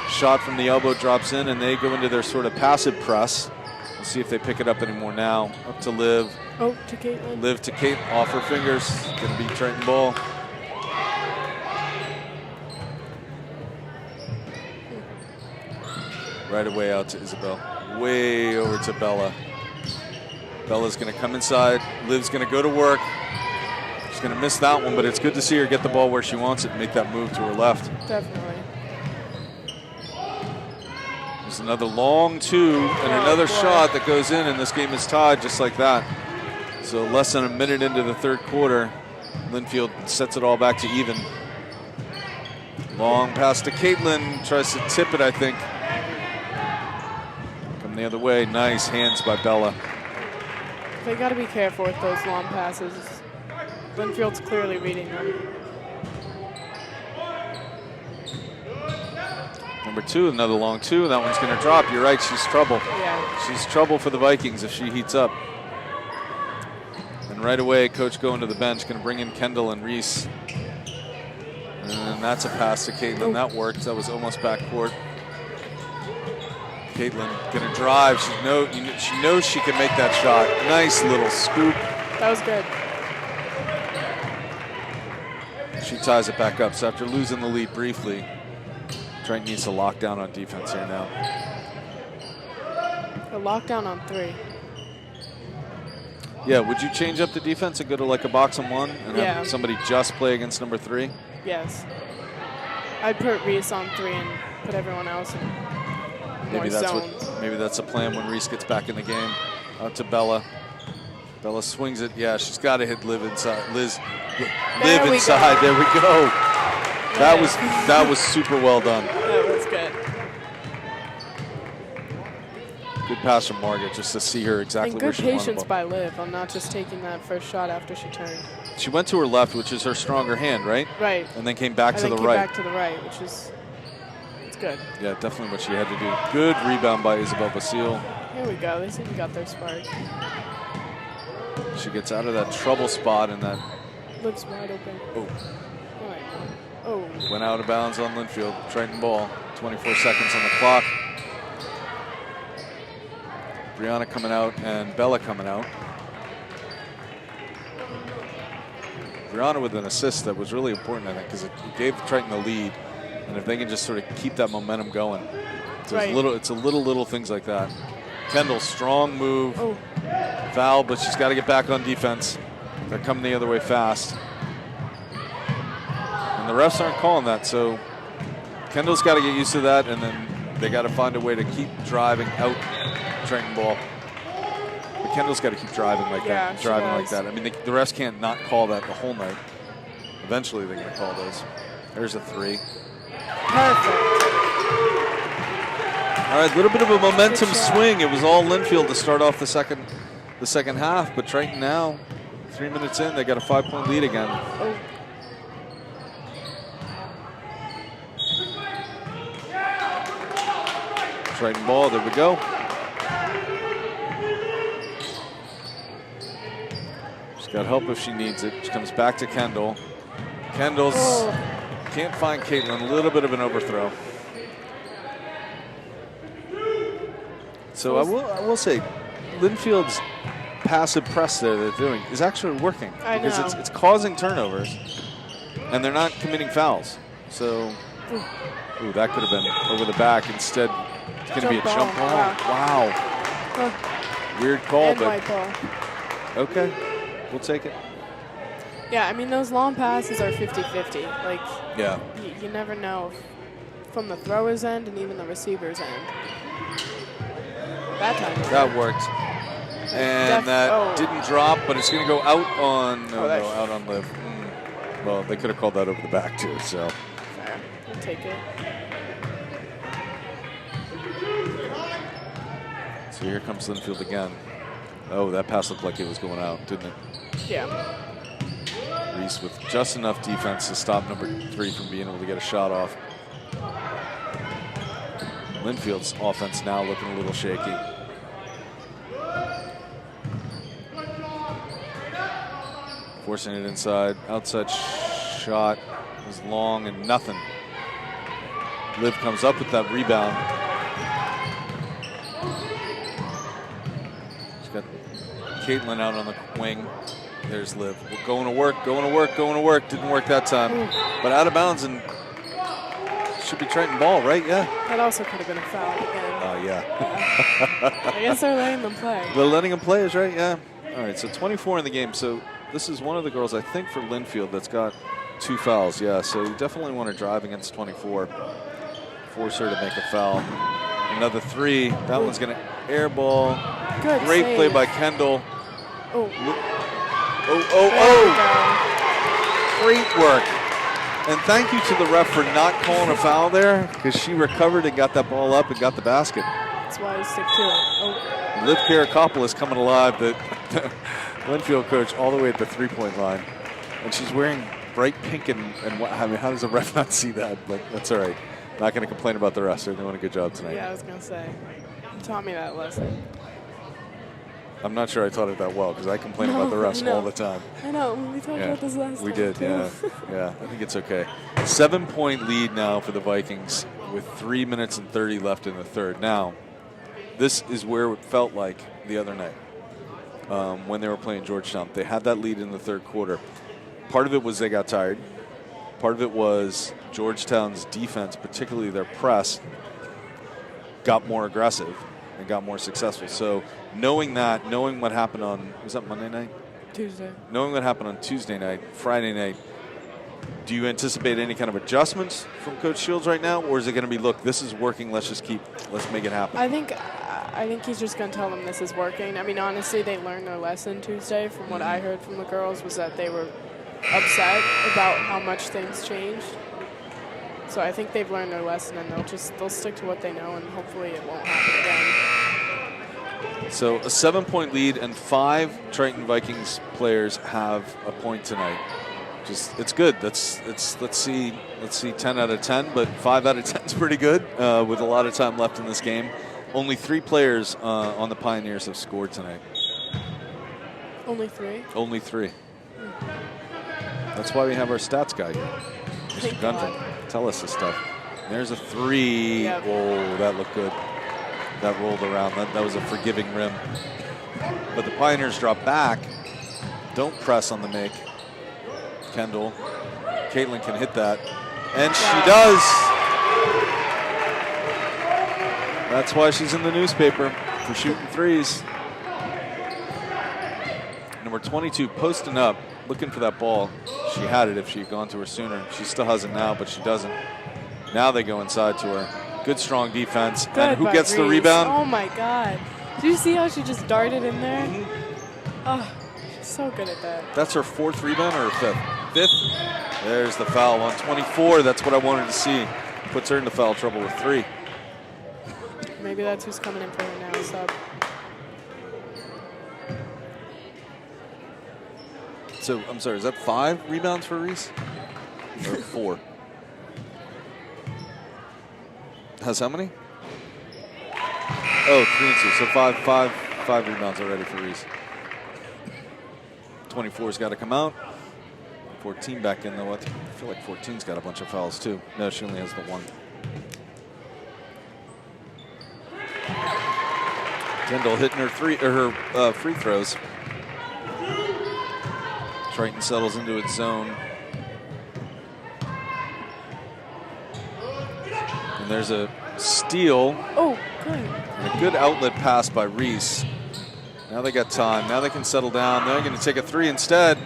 Shot from the elbow drops in, and they go into their sort of passive press. We'll see if they pick it up anymore now. Up to Liv. Oh, to Caitlin. Liv to Kate, off her fingers. Going to be Triton ball. Right away out to Isabel. Way over to Bella. Bella's going to come inside. Liv's going to go to work. She's going to miss that one, but it's good to see her get the ball where she wants it and make that move to her left. Definitely. There's another long 2 and another shot that goes in, and this game is tied just like that. So less than a minute into the 3rd quarter, Lynnfield sets it all back to even. Long pass to Caitlin, tries to tip it, I think. Come the other way, nice hands by Bella. They got to be careful with those long passes. Lynnfield's clearly reading them. Number 2, another long 2, that one's going to drop. You're right, she's trouble. Yeah. She's trouble for the Vikings if she heats up. And right away, coach going to the bench, going to bring in Kendall and Reese. And that's a pass to Caitlin. That worked. That was almost backcourt. Caitlin going to drive. She knows she can make that shot. Nice little scoop. That was good. She ties it back up. So after losing the lead briefly, Triton needs to lock down on defense here now. A lockdown on 3. Yeah, would you change up the defense and go to like a box and 1 and have somebody just play against number 3? Yes. I'd put Reese on 3 and put everyone else in more zones. Maybe that's a plan when Reese gets back in the game. Out to Bella. Bella swings it. Yeah, she's got to hit Liv inside. Liv inside. There we go. That was super well done. That was good. Good pass from Margaret just to see her exactly and where good she wanted the patience ball. by Liv on not just taking that first shot after she turned. She went to her left, which is her stronger hand, right? Right. And then came back to the right. Back to the right, which is good. Yeah, definitely what she had to do. Good rebound by Isabel Basile. Here we go. They seem to got their spark. She gets out of that trouble spot and that. Liv's wide open. Oh. Went out of bounds on Lynnfield. Triton ball. 24 seconds on the clock. Brianna coming out and Bella coming out. Brianna with an assist that was really important, I think, because it gave Triton the lead. And if they can just sort of keep that momentum going. So it's little things like that. Kendall, strong move. Foul, but she's got to get back on defense. They're coming the other way fast. And the refs aren't calling that, so Kendall's got to get used to that, and then they got to find a way to keep driving out Triton ball. But Kendall's got to keep driving like that. I mean, the refs can't not call that the whole night. Eventually, they're going to call those. There's a 3. Perfect. All right, a little bit of a momentum swing. It was all Lynnfield to start off the second half, but Triton now, 3 minutes in, they got a 5-point lead again. Triton ball, there we go. She's got help if she needs it. She comes back to Kendall. Kendall's can't find Caitlin, a little bit of an overthrow. So I will say, Lynnfield's passive press there they're doing is actually working. Because it's causing turnovers, and they're not committing fouls. So, that could have been over the back. Instead, it's going to be a jump ball. Wow. Weird call, and but white ball. Okay, we'll take it. Yeah, I mean, those long passes are 50-50. Like, you never know from the thrower's end and even the receiver's end. That time. That worked. And that didn't drop, but it's going to go out on out on Liv. Well, they could have called that over the back too. So. Fair. We'll take it. So here comes Lynnfield again. Oh, that pass looked like it was going out, didn't it? Yeah. Reese with just enough defense to stop number 3 from being able to get a shot off. Lynnfield's offense now looking a little shaky. Forcing it inside. Outside shot was long and nothing. Liv comes up with that rebound. She's got Caitlin out on the wing. There's Liv. We're going to work, going to work, going to work. Didn't work that time. But out of bounds and should be Triton ball, right? Yeah. That also could have been a foul again. Oh, yeah. I guess they're letting them play. They're letting them play is right, yeah. All right, so 24 in the game. So this is one of the girls, I think, for Lynnfield that's got 2 fouls. Yeah, so you definitely want to drive against 24. Force her to make a foul. Another 3. That one's going to air ball. Good Great save. play by Kendall. Oh. Great work. And thank you to the ref for not calling a foul there, because she recovered and got that ball up and got the basket. That's why you stick to it. Oh. Liv Karakopoulos coming alive, the Lynnfield coach, all the way at the 3-point line. And she's wearing bright pink and what, I mean, how does the ref not see that? But that's all right. Not going to complain about the rest. They're doing a good job tonight. Yeah, I was going to say. You taught me that lesson. I'm not sure I taught it that well, because I complain about the refs all the time. I know. We talked about this last time. We did, yeah. Yeah, I think it's okay. 7-point lead now for the Vikings with 3 minutes and 30 left in the third. Now, this is where it felt like the other night when they were playing Georgetown. They had that lead in the third quarter. Part of it was they got tired. Part of it was Georgetown's defense, particularly their press, got more aggressive and got more successful. So knowing that, knowing what happened on, was that Monday night? Tuesday. Knowing what happened on Tuesday night, Friday night, do you anticipate any kind of adjustments from Coach Shields right now? Or is it going to be, look, this is working, let's make it happen? I think he's just going to tell them this is working. I mean, honestly, they learned their lesson Tuesday. From what I heard from the girls was that they were upset about how much things changed. So I think they've learned their lesson, and they'll stick to what they know, and hopefully it won't happen again. So a 7-point lead, and 5 Triton Vikings players have a point tonight. It's good. Let's see 10 out of 10, but 5 out of 10 is pretty good with a lot of time left in this game. Only 3 players on the Pioneers have scored tonight. Only 3? Only 3. That's why we have our stats guy here, Mr. Gunter. Tell us this stuff. There's a 3. Yep. Oh, that looked good. That rolled around. That was a forgiving rim. But the Pioneers drop back. Don't press on the make. Kendall. Caitlin can hit that. And she does. That's why she's in the newspaper, for shooting 3s. Number 22 posting up, looking for that ball. She had it if she had gone to her sooner. She still has it now, but she doesn't. Now they go inside to her. Good, strong defense. Good, and who gets the rebound? Oh, my God. Did you see how she just darted in there? Oh, she's so good at that. That's her 4th rebound or her 5th? 5th. There's the foul on 24. That's what I wanted to see. Puts her into foul trouble with 3. Maybe that's who's coming in for her now, sub. So, I'm sorry, is that 5 rebounds for Reese? Or 4? Has how many? Oh, 3 and 2. So 5 rebounds already for Reese. 24's got to come out. 14 back in, though. I feel like 14's got a bunch of fouls, too. No, she only has the 1. Kendall hitting her free throws. Triton settles into its zone. And there's a steal. Oh, good. And a good outlet pass by Reese. Now they got time. Now they can settle down. They're going to take a 3 instead.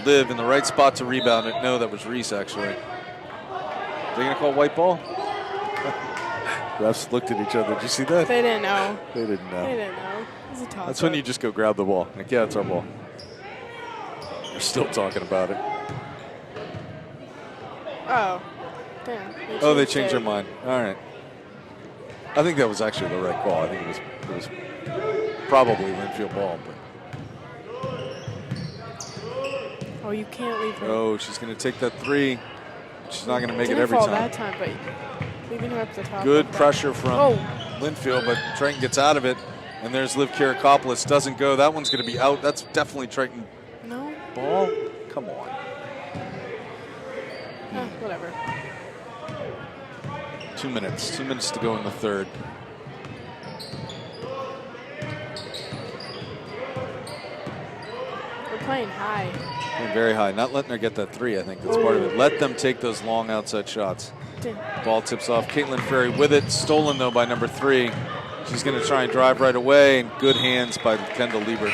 Liv in the right spot to rebound it. No, that was Reese, actually. They're going to call white ball? Refs looked at each other. Did you see that? They didn't know. They didn't know. They didn't know. It was a toss-up. That's when you just go grab the ball. Like, yeah, it's our ball. We're still talking about it. Oh, damn. They changed their mind. All right. I think that was actually the right call. I think it was probably Lynnfield ball. But Oh, you can't leave her. Oh, she's going to take that 3. She's not going to make it Didn't every fall time. that time, but leaving her up the top. Good like that. pressure from Lynnfield, but Triton gets out of it. And there's Liv Kirakopoulos. Doesn't go. That one's going to be out. That's definitely Triton. No. Ball? Come on. Whatever. 2 minutes. 2 minutes to go in the third. We're playing high. Playing very high. Not letting her get that 3, I think. That's part of it. Let them take those long outside shots. Ball tips off. Caitlin Ferry with it. Stolen, though, by number 3. She's going to try and drive right away. And good hands by Kendall Liebert.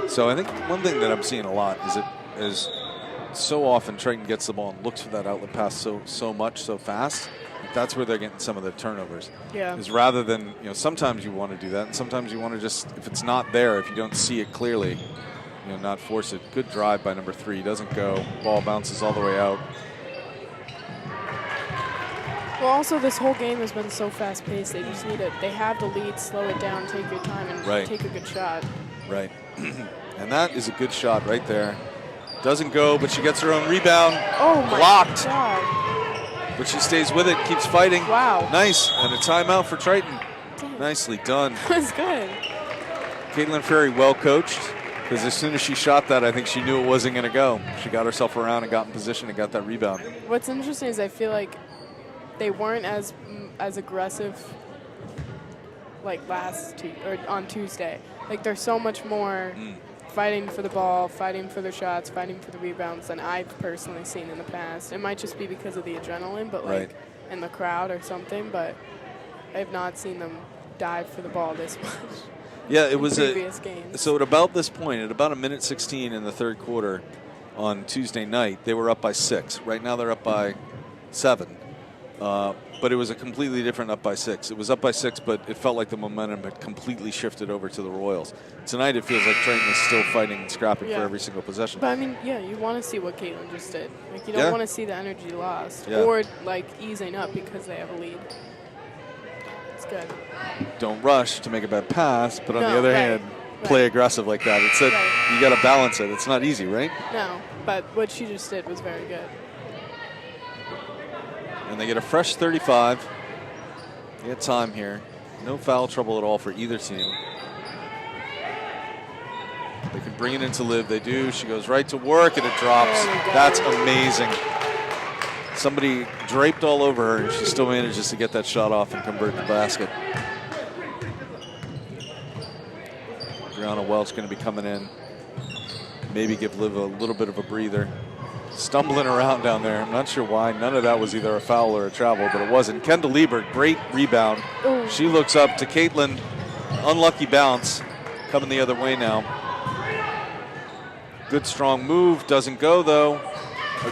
So I think one thing that I'm seeing a lot is so often Triton gets the ball and looks for that outlet pass so much, so fast. That's where they're getting some of their turnovers. Yeah. Is rather than, sometimes you want to do that, and sometimes you want to just, if it's not there, if you don't see it clearly, not force it. Good drive by number 3. Doesn't go. Ball bounces all the way out. Well, also this whole game has been so fast-paced. They just need it. They have the lead. Slow it down. Take your time and take a good shot. Right. And that is a good shot right there. Doesn't go, but she gets her own rebound. Oh my Blocked. God. But she stays with it, keeps fighting. Wow. Nice. And a timeout for Triton. Damn. Nicely done. That was good. Caitlin Ferry well coached, because as soon as she shot that, I think she knew it wasn't going to go. She got herself around and got in position and got that rebound. What's interesting is I feel like they weren't as aggressive like on Tuesday. Like they're so much more fighting for the ball, fighting for their shots, fighting for the rebounds than I've personally seen in the past. It might just be because of the adrenaline, but like in the crowd or something, but I have not seen them dive for the ball this much. Yeah, it was previous games. So at about this point, at about 1:16 in the third quarter on Tuesday night, they were up by 6. Right now they're up by 7. But it was a completely different up by 6. It was up by 6, but it felt like the momentum had completely shifted over to the Royals. Tonight it feels like Triton is still fighting and scrapping for every single possession. But I mean, you want to see what Caitlin just did. Like you don't want to see the energy lost or like easing up because they have a lead. It's good. Don't rush to make a bad pass, but on the other hand, play aggressive like that. It's you got to balance it. It's not easy, right? No, but what she just did was very good. And they get a fresh 35. They get time here. No foul trouble at all for either team. They can bring it into Liv. They do. She goes right to work, and it drops. That's amazing. Somebody draped all over her, and she still manages to get that shot off and convert the basket. Brianna Welch going to be coming in. Maybe give Liv a little bit of a breather. Stumbling around down there. I'm not sure why. None of that was either a foul or a travel, but it wasn't. Kendall Liebert, great rebound. Ooh. She looks up to Caitlin. Unlucky bounce. Coming the other way now. Good strong move. Doesn't go, though.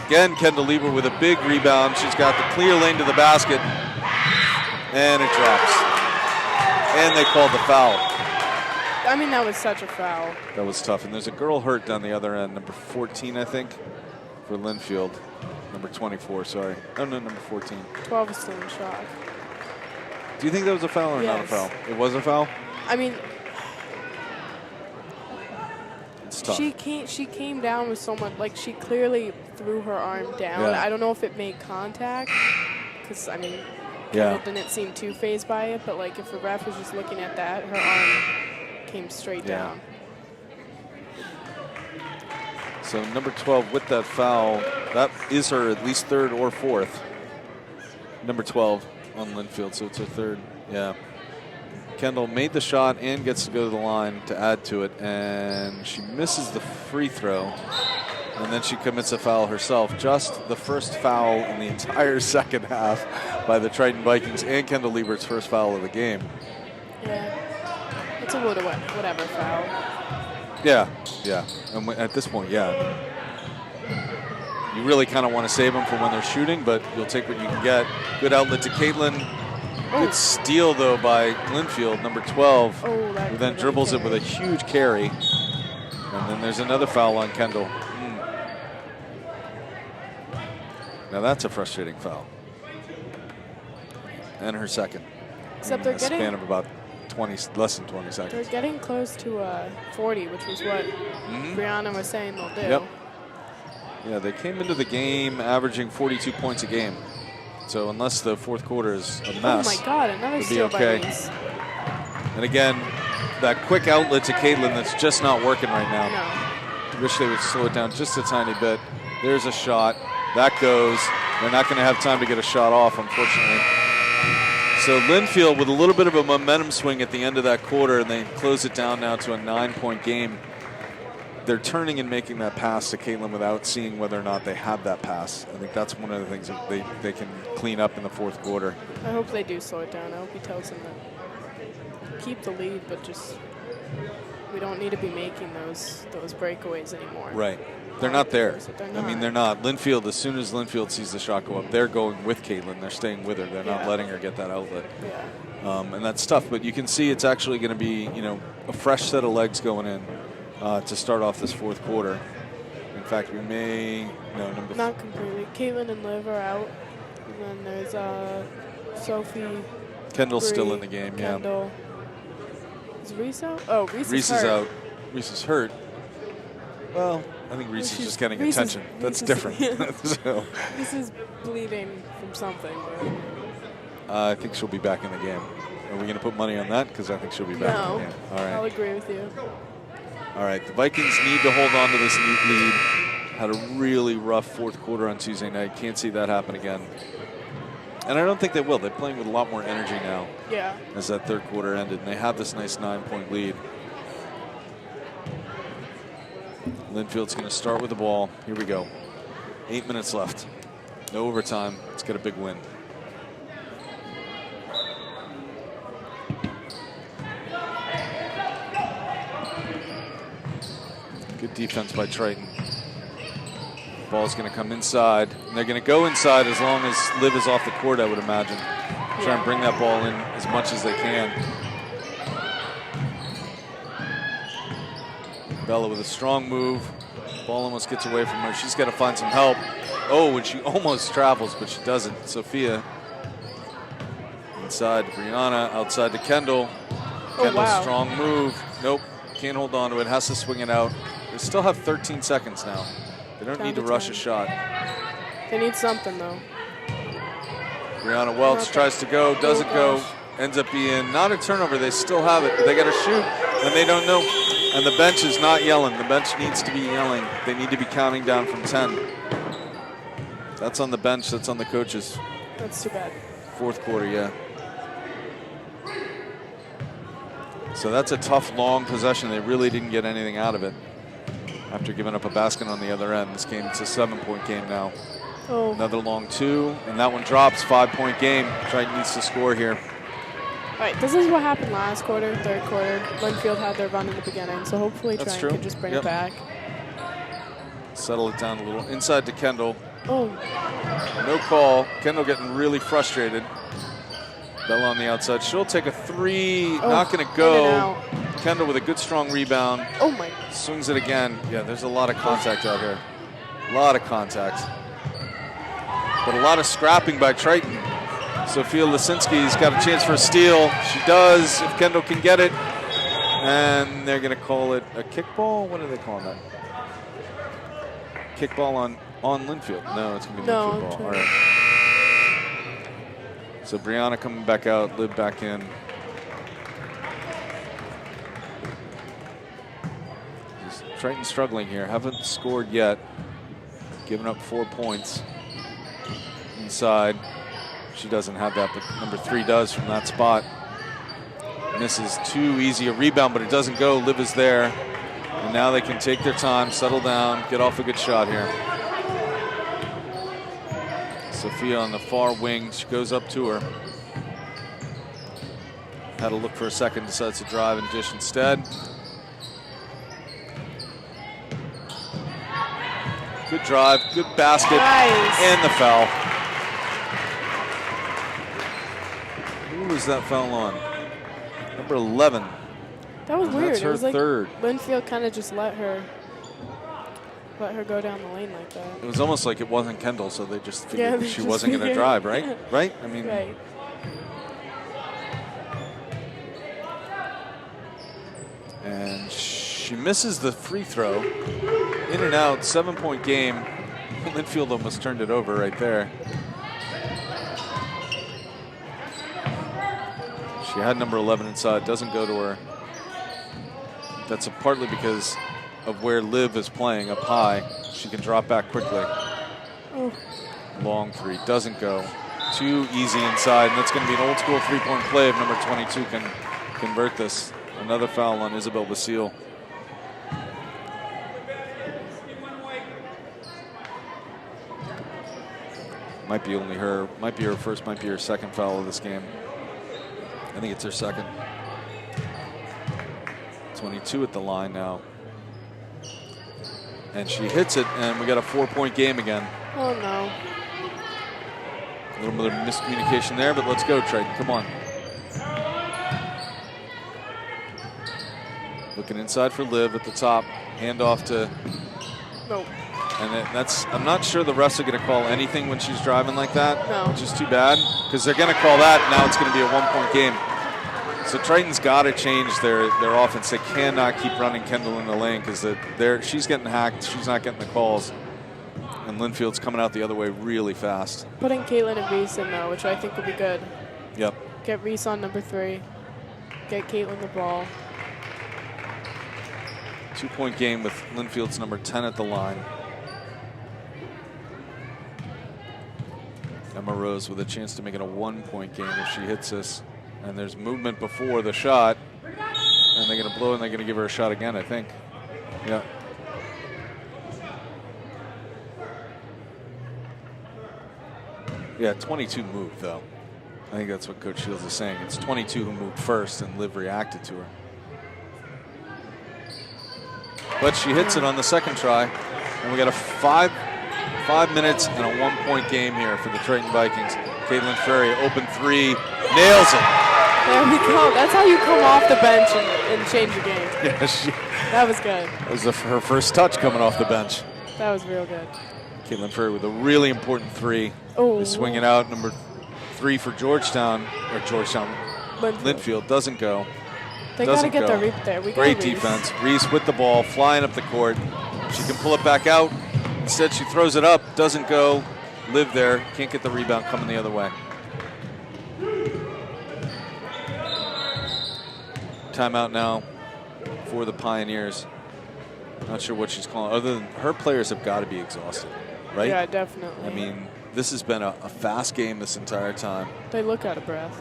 Again, Kendall Liebert with a big rebound. She's got the clear lane to the basket. And it drops. And they called the foul. I mean, that was such a foul. That was tough. And there's a girl hurt down the other end, number 14, I think. For Lynnfield, number 24, sorry. Oh, no, number 14. 12 is still in shock. Do you think that was a foul or not a foul? It was a foul? I mean, it's tough. She came down with so much, like she clearly threw her arm down. Yeah. I don't know if it made contact, because, I mean, Kendall didn't seem too fazed by it, but like if the ref was just looking at that, her arm came straight down. So number 12 with that foul, that is her at least third or fourth. Number 12 on Lynnfield, so it's her third. Yeah. Kendall made the shot and gets to go to the line to add to it, and she misses the free throw, and then she commits a foul herself. Just the first foul in the entire second half by the Triton Vikings, and Kendall Liebert's first foul of the game. Yeah. It's a whatever foul. Yeah. And at this point, you really kind of want to save them for when they're shooting, but you'll take what you can get. Good outlet to Caitlin. Good steal, though, by Lynnfield, number 12, who then dribbles it with a huge carry. And then there's another foul on Kendall. Now that's a frustrating foul. And her second. Except they're in a span getting of about less than 20 They're seconds. getting close to 40, which was what Brianna was saying they'll do. Yep. Yeah, they came into the game averaging 42 points a game. So unless the fourth quarter is a mess, oh my God, another steal okay. by Reese. And again, that quick outlet to Caitlin that's just not working right now. No. Wish they would slow it down just a tiny bit. There's a shot. That goes. They're not going to have time to get a shot off, unfortunately. So Lynnfield with a little bit of a momentum swing at the end of that quarter, and they close it down now to a 9-point game. They're turning and making that pass to Caitlin without seeing whether or not they have that pass. I think that's one of the things that they can clean up in the fourth quarter. I hope they do slow it down. I hope he tells them that keep the lead, but just we don't need to be making those breakaways anymore. Right. They're not there. They're I mean, they're not. Lynnfield, as soon as Lynnfield sees the shot go up, they're going with Caitlin. They're staying with her. They're not letting her get that outlet. Yeah. And that's tough, but you can see it's actually going to be, a fresh set of legs going in to start off this fourth quarter. In fact, we may, not completely. Caitlin and Liv are out, and then there's Sophie. Kendall's Bree, still in the game. Kendall. Is Reese out? Oh, Reese Reese is is hurt. out. Reese is hurt. Well, I think Reese is just getting attention. That's different. So, Reese is bleeding from something. I think she'll be back in the game. Are we going to put money on that? Because I think she'll be back in the game. All right. I'll agree with you. All right, the Vikings need to hold on to this lead. Had a really rough fourth quarter on Tuesday night. Can't see that happen again. And I don't think they will. They're playing with a lot more energy now. Yeah. As that third quarter ended, and they have this nice 9-point lead. Lynnfield's going to start with the ball. Here we go. 8 minutes left. No overtime. Let's get a big win. Good defense by Triton. Ball's going to come inside. And they're going to go inside as long as Liv is off the court, I would imagine. Try and bring that ball in as much as they can. Bella with a strong move. Ball almost gets away from her. She's got to find some help. Oh, and she almost travels, but she doesn't. Sophia inside to Brianna, outside to Kendall. Kendall, strong move. Nope, can't hold on to it. Has to swing it out. They still have 13 seconds now. They don't need to rush a shot. They need something, though. Brianna Welch tries to go, doesn't go. Ends up being not a turnover. They still have it, but they got to shoot, and they don't know. And the bench is not yelling. The bench needs to be yelling. They need to be counting down from 10. That's on the bench. That's on the coaches. That's too bad. Fourth quarter, yeah. So that's a tough, long possession. They really didn't get anything out of it after giving up a basket on the other end. This game, it's a 7-point game now. Oh. Another long 2, and that one drops. 5-point game. Triton needs to score here. All right, this is what happened last quarter, third quarter. Lynnfield had their run in the beginning, so hopefully Triton can just bring it back. Settle it down a little. Inside to Kendall. Oh. No call. Kendall getting really frustrated. Bella on the outside. She'll take a 3. Not going to go. Kendall with a good, strong rebound. Oh, my. Swings it again. Yeah, there's a lot of contact out here. A lot of contact. But a lot of scrapping by Triton. Sophia Lisinski's got a chance for a steal. She does, if Kendall can get it. And they're going to call it a kickball? What are they calling that? Kickball on Lynnfield. No, it's going to be Lynnfield ball. All right. So Brianna coming back out, Liv back in. Triton struggling here. Haven't scored yet. Giving up 4 points. Inside. She doesn't have that, but number 3 does from that spot. Misses too easy a rebound, but it doesn't go. Liv is there. And now they can take their time, settle down, get off a good shot here. Sophia on the far wing. She goes up to her. Had to look for a second, decides to drive and dish instead. Good drive, good basket, and the foul. Who was that foul on? Number 11. That was weird. That's her it was like third. Lynnfield kind of just let her go down the lane like that. It was almost like it wasn't Kendall, so they just figured they she just wasn't going to drive, right? Right? I mean, right. And she misses the free throw. In and out, 7-point game. Lynnfield almost turned it over right there. She had number 11 inside, doesn't go to her. That's partly because of where Liv is playing up high. She can drop back quickly. Oh. Long three, doesn't go. Too easy inside, and that's going to be an old school 3-point play if number 22 can convert this. Another foul on Isabel Basile. Might be only her, might be her first, might be her second foul of this game. I think it's her second. 22 at the line now. And she hits it, and we got a 4-point game again. Oh, no. A little bit of miscommunication there, but let's go, Triton. Come on. Looking inside for Liv at the top. Handoff to... Nope. And that's, I'm not sure the refs are going to call anything when she's driving like that, no. Which is too bad, because they're going to call that, and now it's going to be a 1-point game. So Triton's got to change their offense. They cannot keep running Kendall in the lane because she's getting hacked. She's not getting the calls. And Lynnfield's coming out the other way really fast. Putting Caitlin and Reese in now, which I think will be good. Yep. Get Reese on number 3. Get Caitlin the ball. 2-point game with Lynnfield's number 10 at the line. Emma Rose with a chance to make it a 1-point game if she hits this. And there's movement before the shot. And they're going to blow and they're going to give her a shot again, I think. Yeah. Yeah, 22 moved, though. I think that's what Coach Shields is saying. It's 22 who moved first, and Liv reacted to her. But she hits it on the second try. And we got a 5 minutes and a 1-point game here for the Triton Vikings. Caitlin Ferry, open 3, nails it. There we go. That's how you come off the bench and change the game. Yeah, that was good. That was her first touch coming off the bench. That was real good. Caitlin Ferry with a really important 3. Oh. They swing it out. Number 3 for Lynnfield doesn't go. They got to get their Reese there. Great defense. Reese with the ball, flying up the court. She can pull it back out. Instead, she throws it up, doesn't go. Liv there, can't get the rebound coming the other way. Timeout now for the Pioneers. Not sure what she's calling. Other than her players have got to be exhausted, right? Yeah, definitely. I mean, this has been a fast game this entire time. They look out of breath.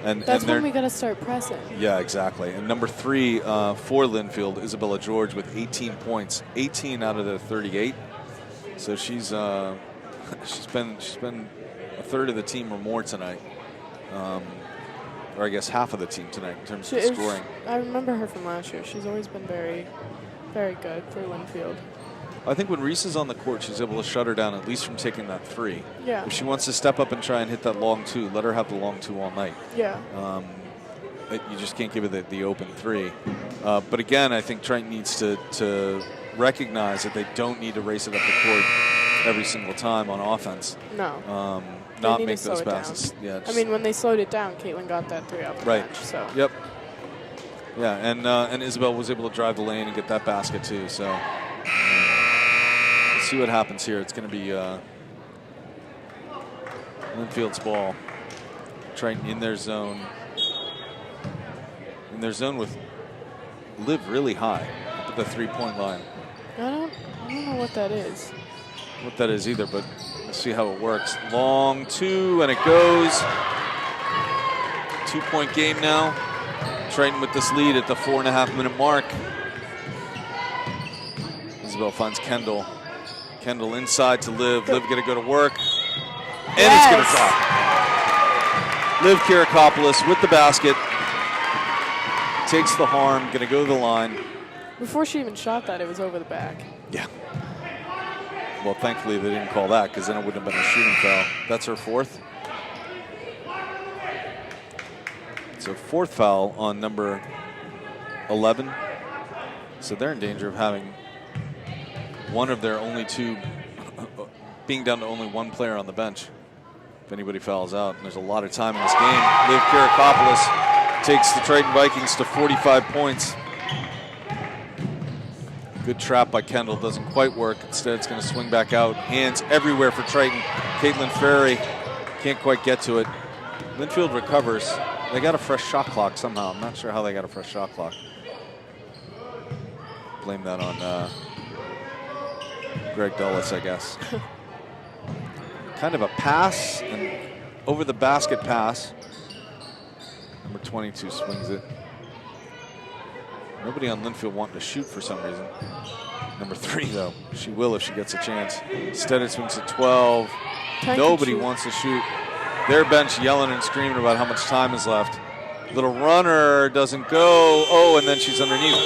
And that's when we got to start pressing. Yeah, exactly. And number 3 for Lynnfield, Isabella George with 18 points, 18 out of the 38. So she's been a third of the team or more tonight, or I guess half of the team tonight in terms of scoring. I remember her from last year. She's always been very, very good for Lynnfield. I think when Reese is on the court, she's able to shut her down, at least from taking that 3. Yeah. If she wants to step up and try and hit that long 2, let her have the long 2 all night. Yeah. You just can't give her the open 3. But again, I think Triton needs to recognize that they don't need to race it up the court every single time on offense. No. Not make those passes. Yeah. I mean, when they slowed it down, Caitlin got that 3 off the bench. So. Yep. Yeah, and Isabel was able to drive the lane and get that basket too. So. Let's see what happens here. It's going to be Lynnfield's ball. Triton in their zone. In their zone with Liv really high up at the 3-point line. I don't know what that is. What that is either, but we'll see how it works. Long 2, and it goes. 2-point game now. Triton with this lead at the 4.5-minute mark. Isabel finds Kendall. Kendall inside to Liv. Liv going to go to work. And it's going to drop. Liv Kirakopoulos with the basket. Takes the harm. Going to go to the line. Before she even shot that, it was over the back. Yeah. Well, thankfully they didn't call that, because then it wouldn't have been a shooting foul. That's her 4th. So 4th foul on number 11. So they're in danger of having one of their only 2, being down to only 1 player on the bench if anybody fouls out. And there's a lot of time in this game. Liv Kirakopoulos takes the Triton Vikings to 45 points. Good trap by Kendall, doesn't quite work. Instead, it's going to swing back out. Hands everywhere for Triton. Caitlin Ferry can't quite get to it. Lynnfield recovers. They got a fresh shot clock somehow. I'm not sure how they got a fresh shot clock. Blame that on Greg Dulles, I guess. Kind of a pass, and over the basket pass. Number 22 swings it. Nobody on Lynnfield wanting to shoot for some reason. Number 3, though, she will if she gets a chance. Instead, it swings at 12. Nobody wants to shoot. Their bench yelling and screaming about how much time is left. Little runner doesn't go. Oh, and then she's underneath.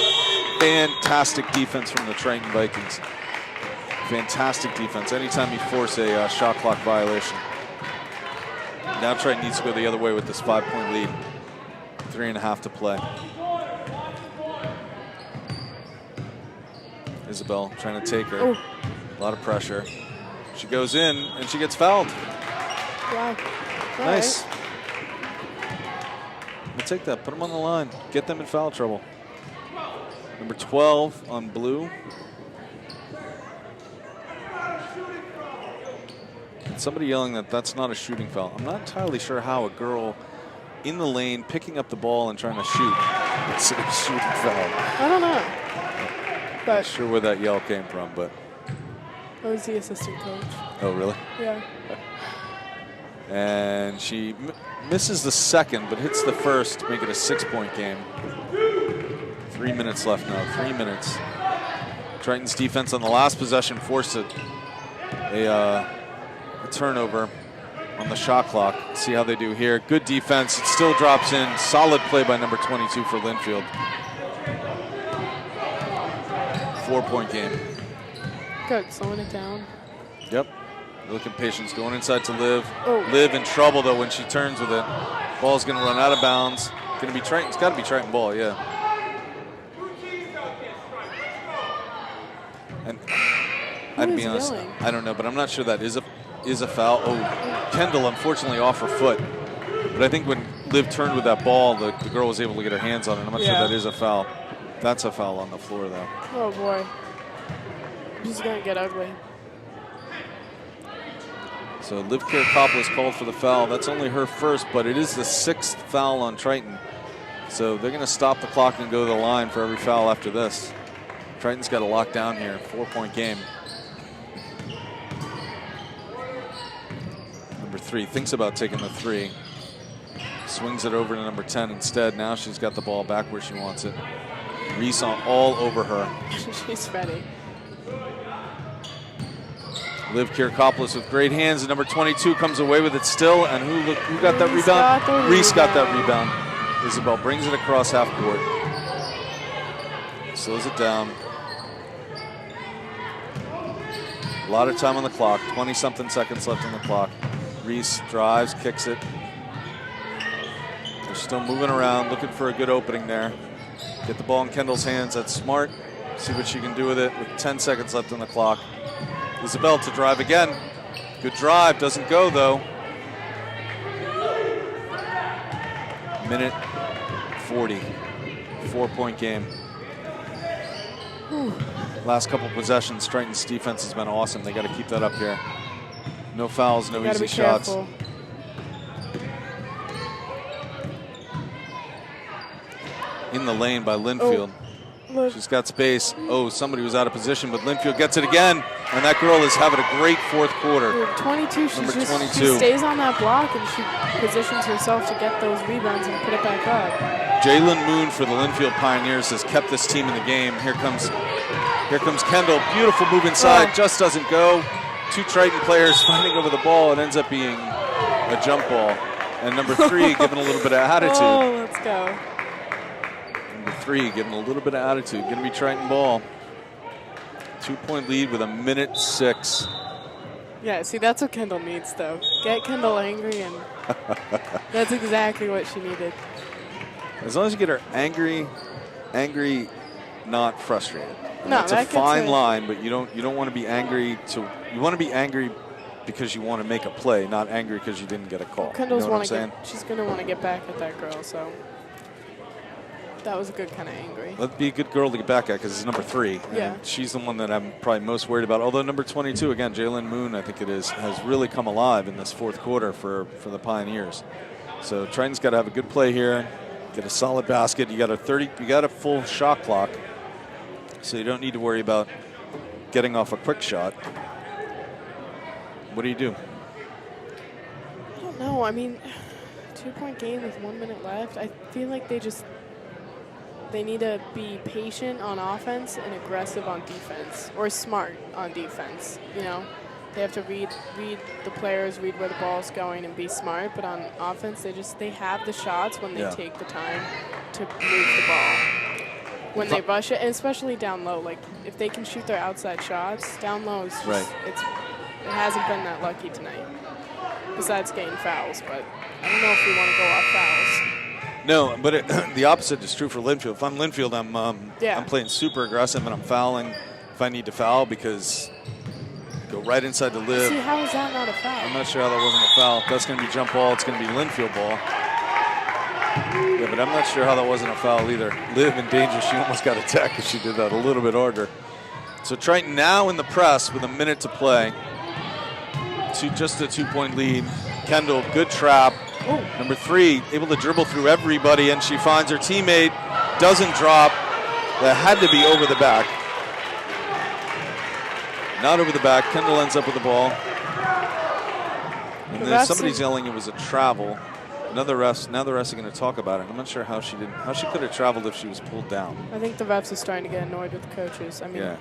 Fantastic defense from the Triton Vikings. Fantastic defense. Anytime you force a shot clock violation. Now Triton needs to go the other way with this 5-point lead. 3.5 to play. Isabel trying to take her. Oh. A lot of pressure. She goes in and she gets fouled. Wow. Nice. We'll take that. Put them on the line. Get them in foul trouble. Number 12 on blue. And somebody yelling that that's not a shooting foul. I'm not entirely sure how a girl in the lane picking up the ball and trying to shoot. It's a shooting foul. I don't know. But Not sure where that yell came from, but. I was the assistant coach. Oh, really? Yeah. And she misses the second, but hits the first to make it a 6-point game. 3 minutes left now, 3 minutes. Triton's defense on the last possession forced a turnover on the shot clock. See how they do here. Good defense. It still drops in. Solid play by number 22 for Lynnfield. 4-point game. Good, slowing it down. Yep. Looking patience, going inside to Liv. Oh. Liv in trouble though when she turns with it. Ball's gonna run out of bounds. Gonna be Triton. It's gotta be Triton ball, yeah. And I'd be honest, yelling? I don't know, but I'm not sure that is a foul. Oh, Kendall unfortunately off her foot. But I think when Liv turned with that ball, the girl was able to get her hands on it. I'm not sure that is a foul. That's a foul on the floor though. Oh boy. This is gonna get ugly. So Liv Kirkopoulos called for the foul. That's only her first, but it is the 6th foul on Triton. So they're going to stop the clock and go to the line for every foul after this. Triton's got to lock down here. 4-point game. Number 3 thinks about taking the 3. Swings it over to number 10 instead. Now she's got the ball back where she wants it. Reese all over her. She's ready. Liv Kirkopoulos with great hands, and number 22 comes away with it still. And who got that rebound? Reese got that rebound. Isabel brings it across half court. Slows it down. A lot of time on the clock. 20-something seconds left on the clock. Reese drives, kicks it. They're still moving around, looking for a good opening there. Get the ball in Kendall's hands. That's smart. See what she can do with it with 10 seconds left on the clock. Isabel to drive again. Good drive, doesn't go though. Minute 40, 4-point game. Whew. Last couple possessions, Triton's defense has been awesome. They got to keep that up here. No fouls, no easy shots. Careful. In the lane by Lynnfield. Oh. She's got space. Oh, somebody was out of position, but Lynnfield gets it again. And that girl is having a great fourth quarter. Dude, 22, Number 22. She stays on that block and she positions herself to get those rebounds and put it back up. Jalen Moon for the Lynnfield Pioneers has kept this team in the game. Here comes Kendall. Beautiful move inside. Just doesn't go. 2 Triton players fighting over the ball. It ends up being a jump ball. And number 3 giving a little bit of attitude. Oh, let's go. Number 3 giving a little bit of attitude. Going to be Triton ball. 2-point lead with 1:06. Yeah, see, that's what Kendall needs, though. Get Kendall angry, and that's exactly what she needed. As long as you get her angry, not frustrated. No, it's a fine line, but you don't want to be angry you want to be angry because you want to make a play, not angry because you didn't get a call. Kendall's you know what I'm saying? she's gonna want to get back at that girl, so. That was a good kind of angry. That'd be a good girl to get back at because it's number 3. Yeah. And she's the one that I'm probably most worried about. Although number 22, again, Jalen Moon, I think it is, has really come alive in this 4th quarter for the Pioneers. So Triton's got to have a good play here, get a solid basket. You got a full shot clock, so you don't need to worry about getting off a quick shot. What do you do? I don't know. I mean, 2-point game with 1 minute left. I feel like they need to be patient on offense and aggressive on defense, or smart on defense. You know, they have to read the players, read where the ball's going, and be smart. But on offense, they have the shots when they take the time to move the ball. When they rush it, and especially down low, like if they can shoot their outside shots, down low is just, it hasn't been that lucky tonight. Besides getting fouls, but I don't know if we want to go off fouls. No, but the opposite is true for Lynnfield. If I'm Lynnfield, I'm playing super aggressive and I'm fouling if I need to foul because go right inside the lid. See, how is that not a foul? I'm not sure how that wasn't a foul. That's going to be jump ball. It's going to be Lynnfield ball. Yeah, but I'm not sure how that wasn't a foul either. Liv in danger. She almost got attacked if she did that a little bit harder. So Triton now in the press with a minute to play. Just a 2-point lead. Kendall, good trap. Ooh. Number 3, able to dribble through everybody, and she finds her teammate, doesn't drop. That had to be over the back. Not over the back. Kendall ends up with the ball. And then somebody's yelling it was a travel. Now the refs are going to talk about it. I'm not sure how she could have traveled if she was pulled down. I think the refs are starting to get annoyed with the coaches. I mean, yeah.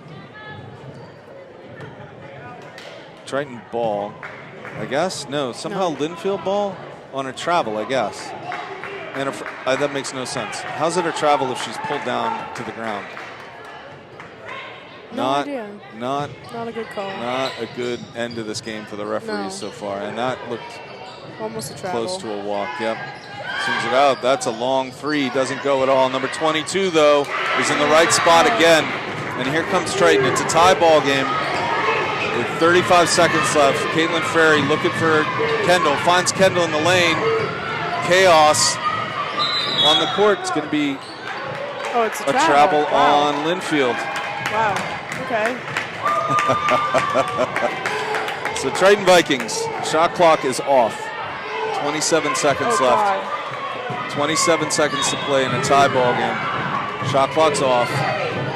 Triton ball, I guess. No, somehow Lynnfield ball on a travel, I guess. And that makes no sense. How's it a travel if she's pulled down to the ground? No idea. Not a good call. Not a good end to this game for the referees so far. And that looked almost a travel. Close to a walk, yep. Swings it out. That's a long 3. Doesn't go at all. Number 22, though, is in the right spot again. And here comes Triton. It's a tie ball game. With 35 seconds left, Caitlin Ferry looking for Kendall. Finds Kendall in the lane. Chaos on the court. It's going to be it's a travel on Lynnfield. Wow. Okay. So Triton Vikings, shot clock is off. 27 seconds left. God. 27 seconds to play in a tie ball game. Shot clock's off.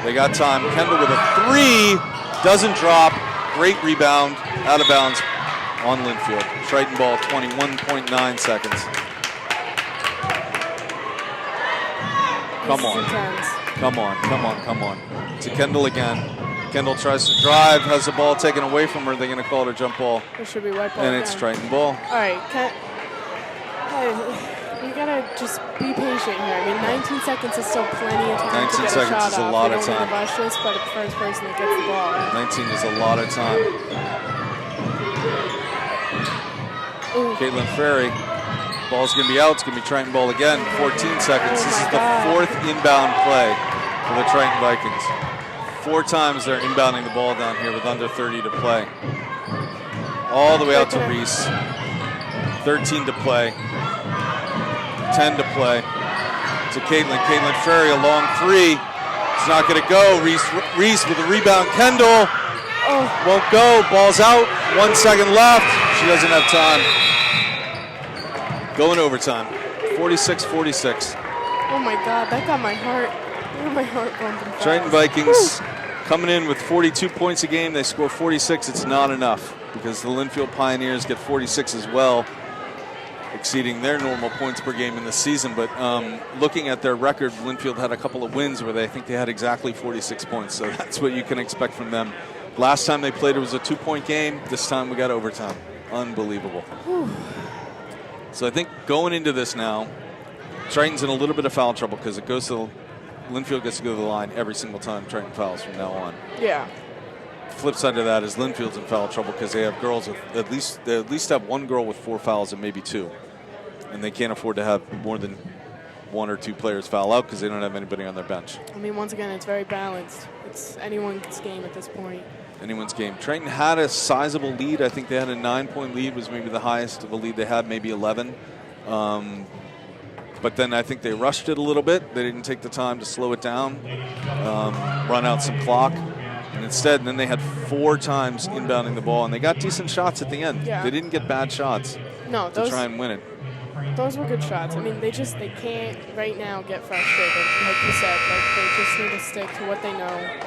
They got time. Kendall with a 3. Doesn't drop. Great rebound, out of bounds on Lynnfield. Triton ball, 21.9 seconds. Come on. To Kendall again. Kendall tries to drive, has the ball taken away from her. They're going to call it a jump ball. It should be white ball. And it's Triton ball. All right, you got to just be patient here. I mean, 19 seconds is still plenty of time to get a shot off. 19 seconds is a lot of time. We don't want to rush this, but the first person that gets the ball. 19 is a lot of time. Caitlin Ferry. Ball's going to be out. It's going to be Triton ball again. 14 seconds. This is the 4th inbound play for the Triton Vikings. 4 times they're inbounding the ball down here with under 30 to play. All the way out to Reese. 13 to play. 10 to play. To Caitlin. Caitlin Ferry, a long 3. It's not going to go. Reese with a rebound. Kendall won't go. Ball's out. 1 second left. She doesn't have time. Going overtime. 46-46. Oh my God, that got my heart. My heart bumping fast. Triton Vikings coming in with 42 points a game. They score 46. It's not enough because the Lynnfield Pioneers get 46 as well, exceeding their normal points per game in the season. But looking at their record, Lynnfield had a couple of wins where I think they had exactly 46 points. So that's what you can expect from them. Last time they played, it was a 2-point game. This time we got overtime. Unbelievable. Whew. So I think going into this now, Triton's in a little bit of foul trouble because it goes to Lynnfield gets to go to the line every single time Triton fouls from now on. Yeah. Flip side of that is Lynnfield's in foul trouble because they have girls with they at least have 1 girl with 4 fouls and maybe 2, and they can't afford to have more than 1 or 2 players foul out because they don't have anybody on their bench. I mean, once again, it's very balanced. It's anyone's game at this point. Anyone's game. Triton had a sizable lead. I think they had a 9-point lead, was maybe the highest of a lead they had, maybe 11. But But then I think they rushed it a little bit. They didn't take the time to slow it down, run out some clock. And instead, then they had 4 times inbounding the ball, and they got decent shots at the end. Yeah. They didn't get bad shots to try and win it. Those were good shots. I mean, they can't right now get frustrated, like you said. Like, they just need to stick to what they know.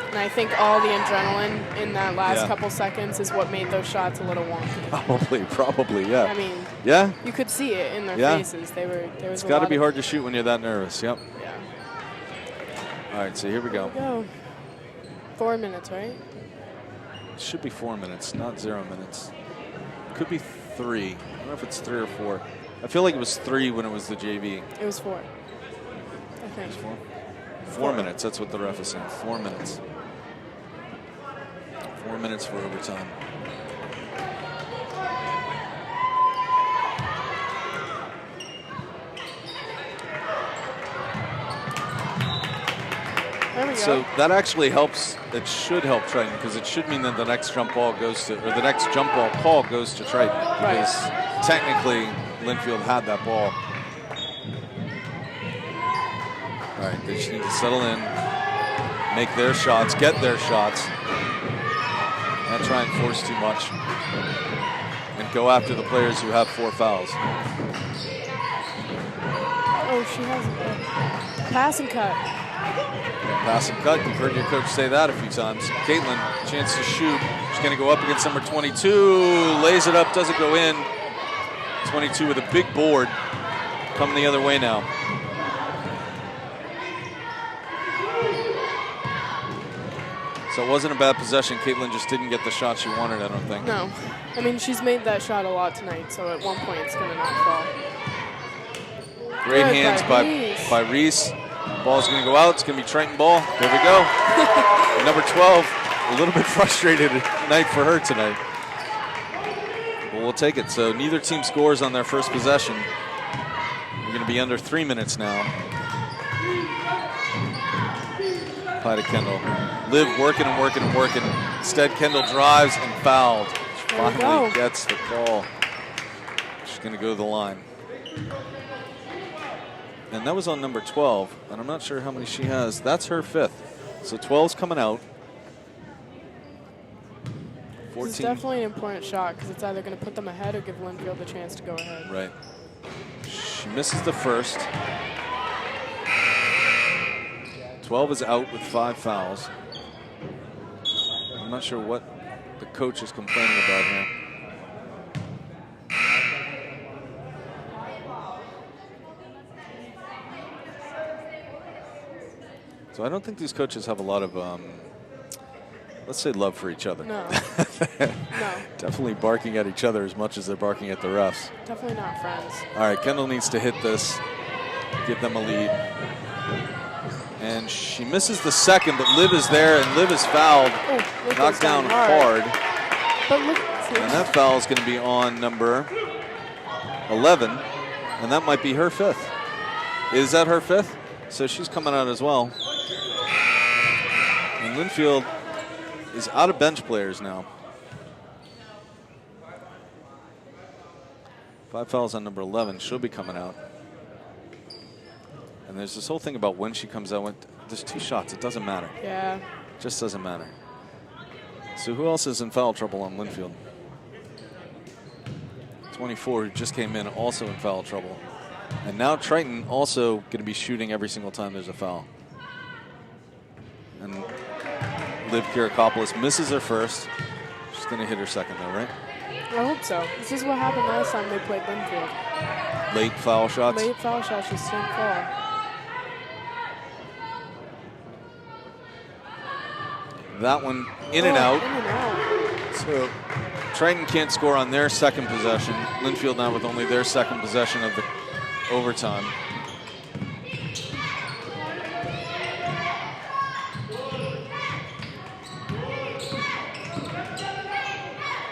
And I think all the adrenaline in that last couple seconds is what made those shots a little wonky. Probably, yeah. I mean, you could see it in their faces. It's got to be hard to shoot when you're that nervous. Yep. Yeah. All right, so here we go. 4 minutes, right? It should be 4 minutes, not 0 minutes. Could be 3. I don't know if it's 3 or 4. I feel like it was 3 when it was the JV. It was 4. I think. It was 4? 4 minutes, that's what the ref is saying. 4 minutes. 4 minutes for overtime. There we go. So that actually helps. It should help Triton because it should mean that the next jump ball goes to, or the next jump ball call goes to Triton. Because technically Lynnfield had that ball. All right, they just need to settle in, make their shots, get their shots, not try and force too much, and go after the players who have 4 fouls. Oh, she has a pass and cut. Pass and cut. You've heard your coach say that a few times. Caitlin, chance to shoot. She's going to go up against number 22. Lays it up, doesn't go in. 22 with a big board. Coming the other way now. So it wasn't a bad possession. Caitlin just didn't get the shot she wanted, I don't think. No. I mean, she's made that shot a lot tonight, so at one point it's going to not fall. Great hands by Reese. Ball's going to go out. It's going to be Triton ball. There we go. Number 12, a little bit frustrated night for her tonight. But we'll take it. So neither team scores on their first possession. We're going to be under 3 minutes now. Apply to Kendall. Liv working and working and working. Instead, Kendall drives and fouled. She finally gets the call. She's going to go to the line. And that was on number 12, and I'm not sure how many she has. That's her 5th. So 12's coming out. 14. It's definitely an important shot because it's either going to put them ahead or give Lynnfield a chance to go ahead. Right. She misses the first. 12 is out with 5 fouls. I'm not sure what the coach is complaining about here. So I don't think these coaches have a lot of, let's say, love for each other. No. No. Definitely barking at each other as much as they're barking at the refs. Definitely not friends. All right, Kendall needs to hit this, give them a lead. And she misses the second, but Liv is there, and Liv is fouled. Oh, knocked down hard. But look, and that foul is going to be on number 11, and that might be her 5th. Is that her 5th? So she's coming out as well. And Lynnfield is out of bench players now. 5 fouls on number 11. She'll be coming out. And there's this whole thing about when she comes out. There's 2 shots. It doesn't matter. Yeah. It just doesn't matter. So who else is in foul trouble on Lynnfield? 24, who just came in, also in foul trouble. And now Triton also going to be shooting every single time there's a foul. And Liv Kirakopoulos misses her first. She's going to hit her second though, right? I hope so. This is what happened last time they played Lynnfield. Late foul shots? Late foul shots just didn't fall. That one in and out. In and out. So Triton can't score on their second possession. Lynnfield now with only their second possession of the overtime.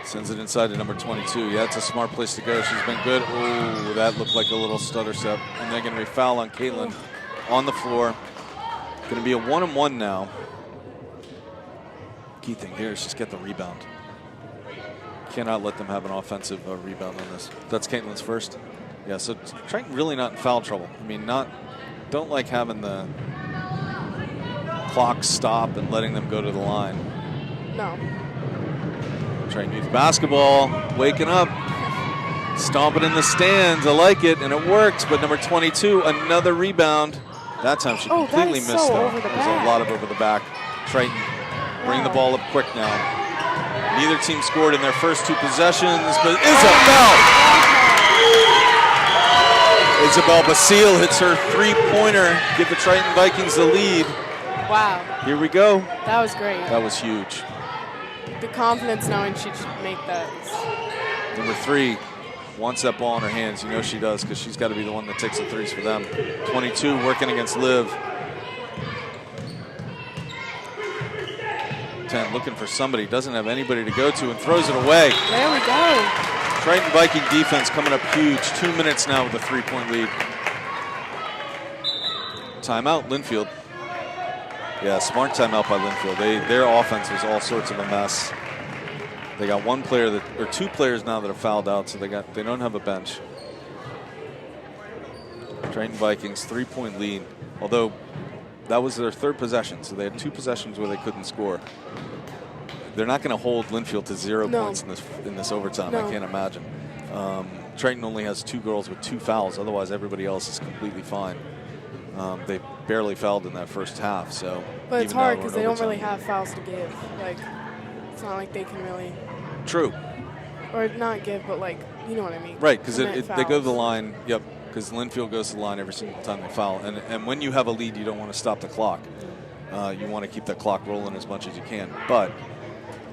Sends it inside to number 22. Yeah, it's a smart place to go. She's been good. Oh, that looked like a little stutter step. And they're going to be foul on Caitlin on the floor. Going to be a 1-on-1 now. Key thing here is just get the rebound. Cannot let them have an offensive rebound on this. That's Caitlin's first. Yeah, so Triton really not in foul trouble. I mean, don't like having the clock stop and letting them go to the line. No. Triton youth basketball, waking up, stomping in the stands. I like it, and it works. But number 22, another rebound. That time she completely missed so though. over the There's back. a lot of over the back. Triton bring the ball up quick now. Neither team scored in their first 2 possessions, but Isabel Basile hits her 3-pointer, give the Triton Vikings the lead. Wow. Here we go. That was great. That was huge. The confidence knowing she should make that. Number 3 wants that ball in her hands. You know she does because she's got to be the one that takes the threes for them. 22 working against Liv. 10 looking for somebody, doesn't have anybody to go to and throws it away. There we go. Triton Viking defense coming up huge. 2 minutes now with a 3-point lead. Timeout, Lynnfield. Yeah, smart timeout by Lynnfield. Their offense was all sorts of a mess. They got 1 player or 2 players now that have fouled out, so they don't have a bench. Triton Vikings 3-point lead, although that was their 3rd possession, so they had 2 possessions where they couldn't score. They're not going to hold Lynnfield to 0 points in this overtime. No. I can't imagine. Triton only has 2 girls with 2 fouls. Otherwise, everybody else is completely fine. They barely fouled in that first half. So, but it's hard because they don't really have fouls to give. Like, it's not like they can really. True. Or not give, but like, you know what I mean. Right, because they go to the line. Yep. Because Lynnfield goes to the line every single time they foul. And when you have a lead, you don't want to stop the clock. You want to keep that clock rolling as much as you can. But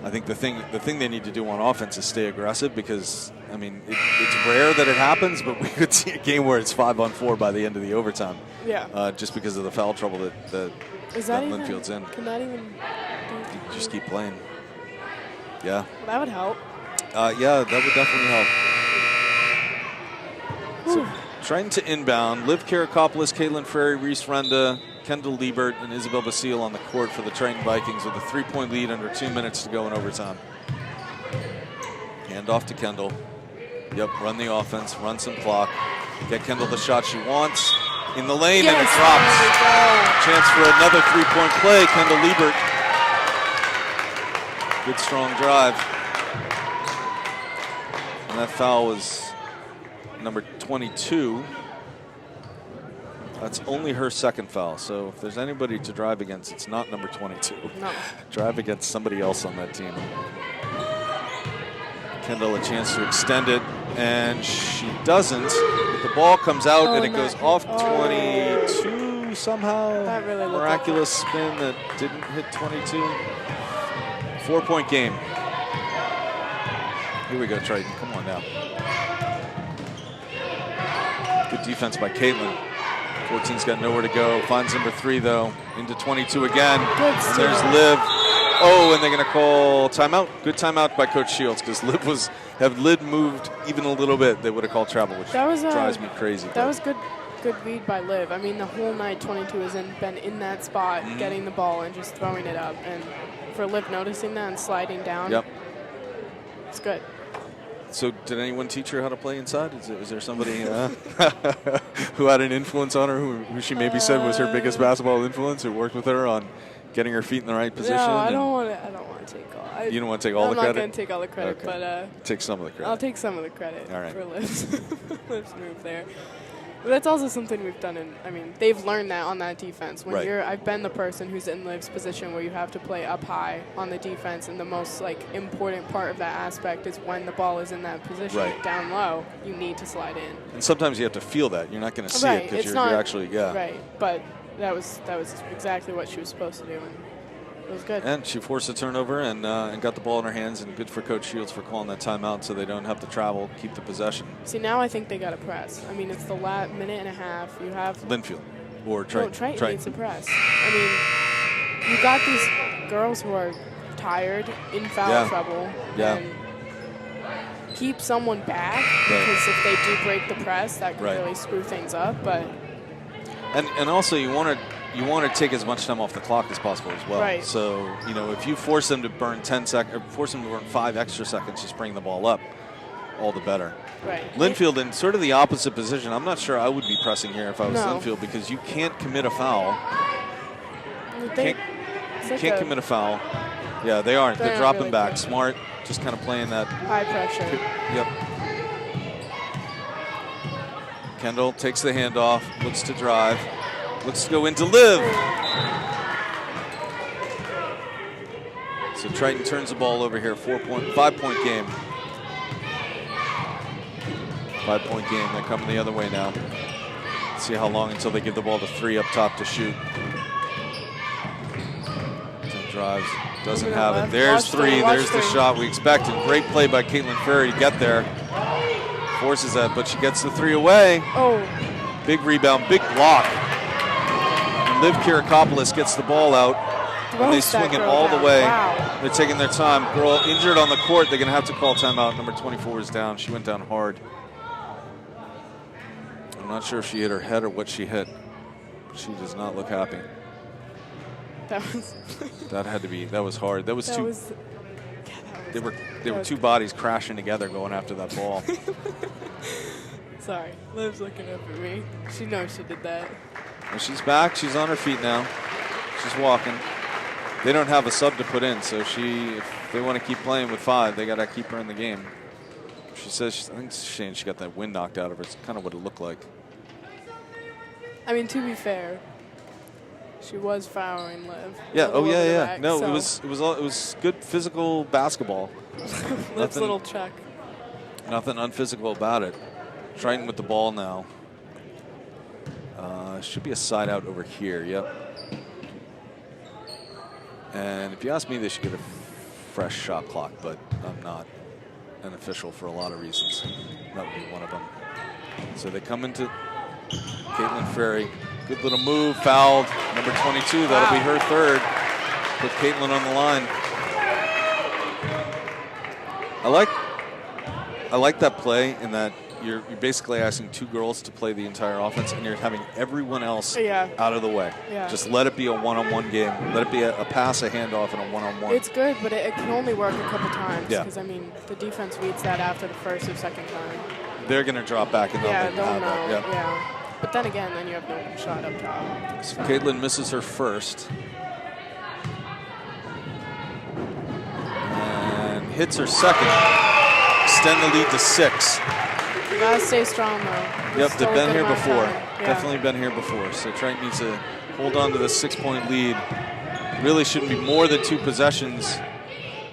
I think the thing they need to do on offense is stay aggressive because, I mean, it's rare that it happens, but we could see a game where it's 5-on-4 by the end of the overtime. Yeah. Just because of the foul trouble that Lynnfield's in. Can that even You just keep playing. Yeah. Well, that would help. Yeah, that would definitely help. So, trying to inbound, Liv Karakopoulos, Caitlin Frary, Reese Renda, Kendall Liebert, and Isabel Basile on the court for the Triton Vikings with a 3-point lead under 2 minutes to go in overtime. Hand off to Kendall. Yep, run the offense, run some clock. Get Kendall the shot she wants. In the lane, and it drops. Chance for another 3-point play, Kendall Liebert. Good strong drive. And that foul was number 22. That's only her 2nd foul. So if there's anybody to drive against, it's not number 22. No. Drive against somebody else on that team. Kendall a chance to extend it, and she doesn't. But the ball comes out, and it goes off 22 somehow. That really looked miraculous spin that didn't hit 22. 4-point game. Here we go, Triton. Come on now. Good defense by Caitlin. 14's got nowhere to go. Finds number 3, though. Into 22 again. Good and there's Liv. Oh, and they're going to call timeout. Good timeout by Coach Shields because had Liv moved even a little bit, they would have called travel, which drives me crazy. That was good read by Liv. I mean, the whole night 22 has been in that spot, getting the ball and just throwing it up. And for Liv noticing that and sliding down, it's good. So did anyone teach her how to play inside? Is there somebody who had an influence on her, who she maybe said was her biggest basketball influence, who worked with her on getting her feet in the right position? No, I don't want to take all. You don't want to take all the credit? I'm not going to take all the credit, but take some of the credit. I'll take some of the credit all right. for Liv's move there. But that's also something we've done they've learned that on that defense. When I've been the person who's in Liv's position where you have to play up high on the defense, and the most important part of that aspect is when the ball is in that position down low, you need to slide in. And sometimes you have to feel that. You're not going to see it because you're actually Right, but that was exactly what she was supposed to do, and it was good. And she forced a turnover and got the ball in her hands, and good for Coach Shields for calling that timeout so they don't have to travel, keep the possession. See, now I think they got to press. I mean, it's the last minute and a half. You have Lynnfield or Triton. No, Triton needs to press. I mean, you got these girls who are tired, in foul trouble, and keep someone back because if they do break the press, that can really screw things up. But and also you want to take as much time off the clock as possible as well. Right. So, if you force them to burn 10 seconds, or force them to burn 5 extra seconds, just bring the ball up. all the better. Right. Lynnfield in sort of the opposite position. I'm not sure I would be pressing here if I was No. Lynnfield because you can't commit a foul. They, Can't commit a foul. Yeah, they aren't. They're not dropping really back. good. Smart. Just kind of playing that. high pressure. Yep. Kendall takes the handoff, looks to drive, looks to go in to Liv. So Triton turns the ball over here. 5-point game. 5-point game. They're coming the other way now. Let's see how long until they give the ball to 3 up top to shoot. Drives, doesn't have it. There's 3. There's the shot we expected. Great play by Caitlin Ferry to get there. Forces that, but she gets the 3 away. Oh. Big rebound, big block. And Liv Kirakopoulos gets the ball out. And they swing it all the way. Wow. They're taking their time. Girl injured on the court. They're going to have to call timeout. Number 24 is down. She went down hard. I'm not sure if she hit her head or what she hit. She does not look happy. That was. That had to be. That was hard. That was that two. Was, They were two bodies crashing together going after that ball. Sorry, Liv's looking up at me. She knows she did that. Well, she's back. She's on her feet now. She's walking. They don't have a sub to put in, so if they want to keep playing with 5, they got to keep her in the game. She says, I think it's a shame she got that wind knocked out of her. It's kind of what it looked like. I mean, to be fair, she was fouling Liv. Yeah. Oh yeah, yeah. Back, No, so. it was good physical basketball. Liv's little check. Nothing unphysical about it. Triton with the ball now. Should be a side out over here. Yep. And if you ask me, they should get a fresh shot clock, but I'm not an official for a lot of reasons. That would be one of them. So they come into Caitlin Ferry. Good little move, fouled. Number 22, that'll be her 3rd. Put Caitlin on the line. I like that play in that you're basically asking 2 girls to play the entire offense, and you're having everyone else out of the way. Yeah. Just let it be a one-on-one game. Let it be a pass, a handoff, and a one-on-one. It's good, but it can only work a couple times. Yeah. Because, I mean, the defense reads that after the first or second time. They're going to drop back and they'll Yeah, let you they'll have know. that. Yep. Yeah. But then again, then you have no shot up top. So Caitlin misses her first. And hits her second. Extend the lead to 6. You gotta stay strong, though. Yep, Still they've a been good here amount of before. time. Yeah. Definitely been here before. So Triton needs to hold on to the 6-point lead. Really shouldn't be more than 2 possessions.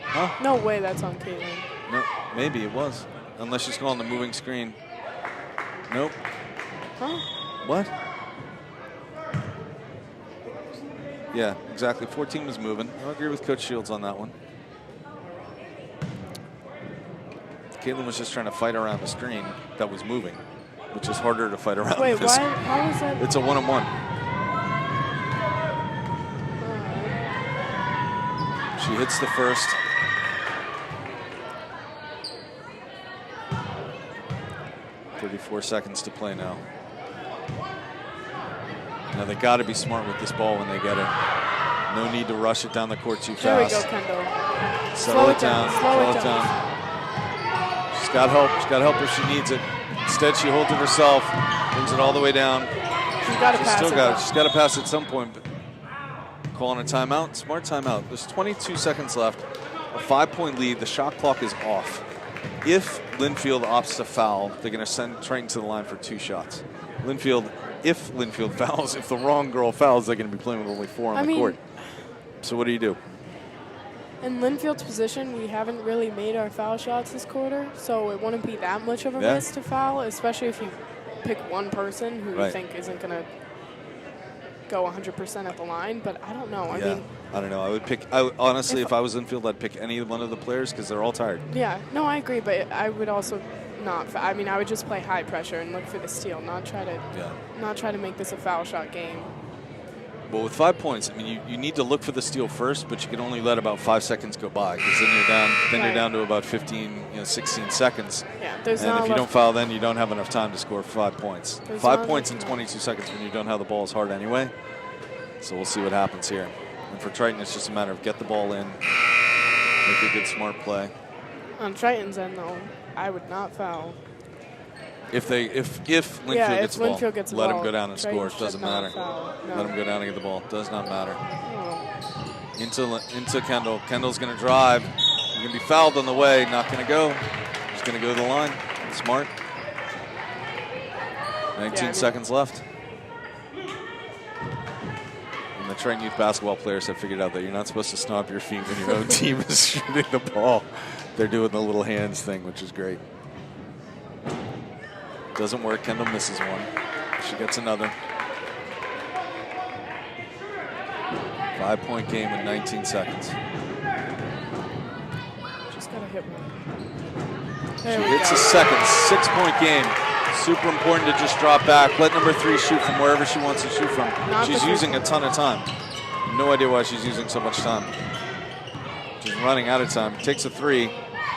Huh? No way that's on Caitlin. No, maybe it was. Unless she's calling the moving screen. Nope. Huh? What? Yeah, exactly. 14 was moving. I agree with Coach Shields on that one. Caitlin was just trying to fight around the screen that was moving, which is harder to fight around. Wait, why? How was that? It's a one-on-one. She hits the first. .34 seconds to play now. Now they got to be smart with this ball when they get it. No need to rush it down the court too fast. There we go, Kendall. Settle it down. Slow it down. She's got help. She's got help if she needs it. Instead, she holds it herself, brings it all the way down. She's got to pass still it. got it. She's got to pass at some point. But calling a timeout. Smart timeout. There's 22 seconds left. A 5-point lead. The shot clock is off. If Lynnfield opts to foul, they're going to send Triton to the line for 2 shots. If Lynnfield fouls, if the wrong girl fouls, they're going to be playing with only 4 on the court. So what do you do? In Lynnfield's position, we haven't really made our foul shots this quarter, so it wouldn't be that much of a risk to foul, especially if you pick one person who you think isn't going to go 100% at the line. But I don't know. I mean, I don't know. I would pick. Honestly, if I was Lynnfield, I'd pick any one of the players because they're all tired. Yeah. No, I agree, but I would also not. I mean, I would just play high pressure and look for the steal, not try to make this a foul shot game. Well, with 5 points, I mean, you need to look for the steal first, but you can only let about 5 seconds go by because then you're down. Then you're down to about 15, 16 seconds. Yeah, and if you don't foul, then you don't have enough time to score 5 points. 5 points in 22 seconds when you don't have the ball is hard anyway. So we'll see what happens here. And for Triton, it's just a matter of get the ball in, make a good smart play. On Triton's end, though, I would not foul. If Lynnfield gets the ball, let him go down and score. It doesn't matter. No. Let him go down and get the ball. Does not matter. Oh. Into Kendall. Kendall's going to drive. He's going to be fouled on the way. Not going to go. He's going to go to the line. Smart. 19 seconds left. And the Triton youth basketball players have figured out that you're not supposed to stomp your feet when your own team is shooting the ball. They're doing the little hands thing, which is great. Doesn't work. Kendall misses one. She gets another. 5-point game in 19 seconds. Just gotta hit one. She hits a second. 6-point game. Super important to just drop back. Let number 3 shoot from wherever she wants to shoot from. She's using a ton of time. No idea why she's using so much time. She's running out of time. Takes a 3.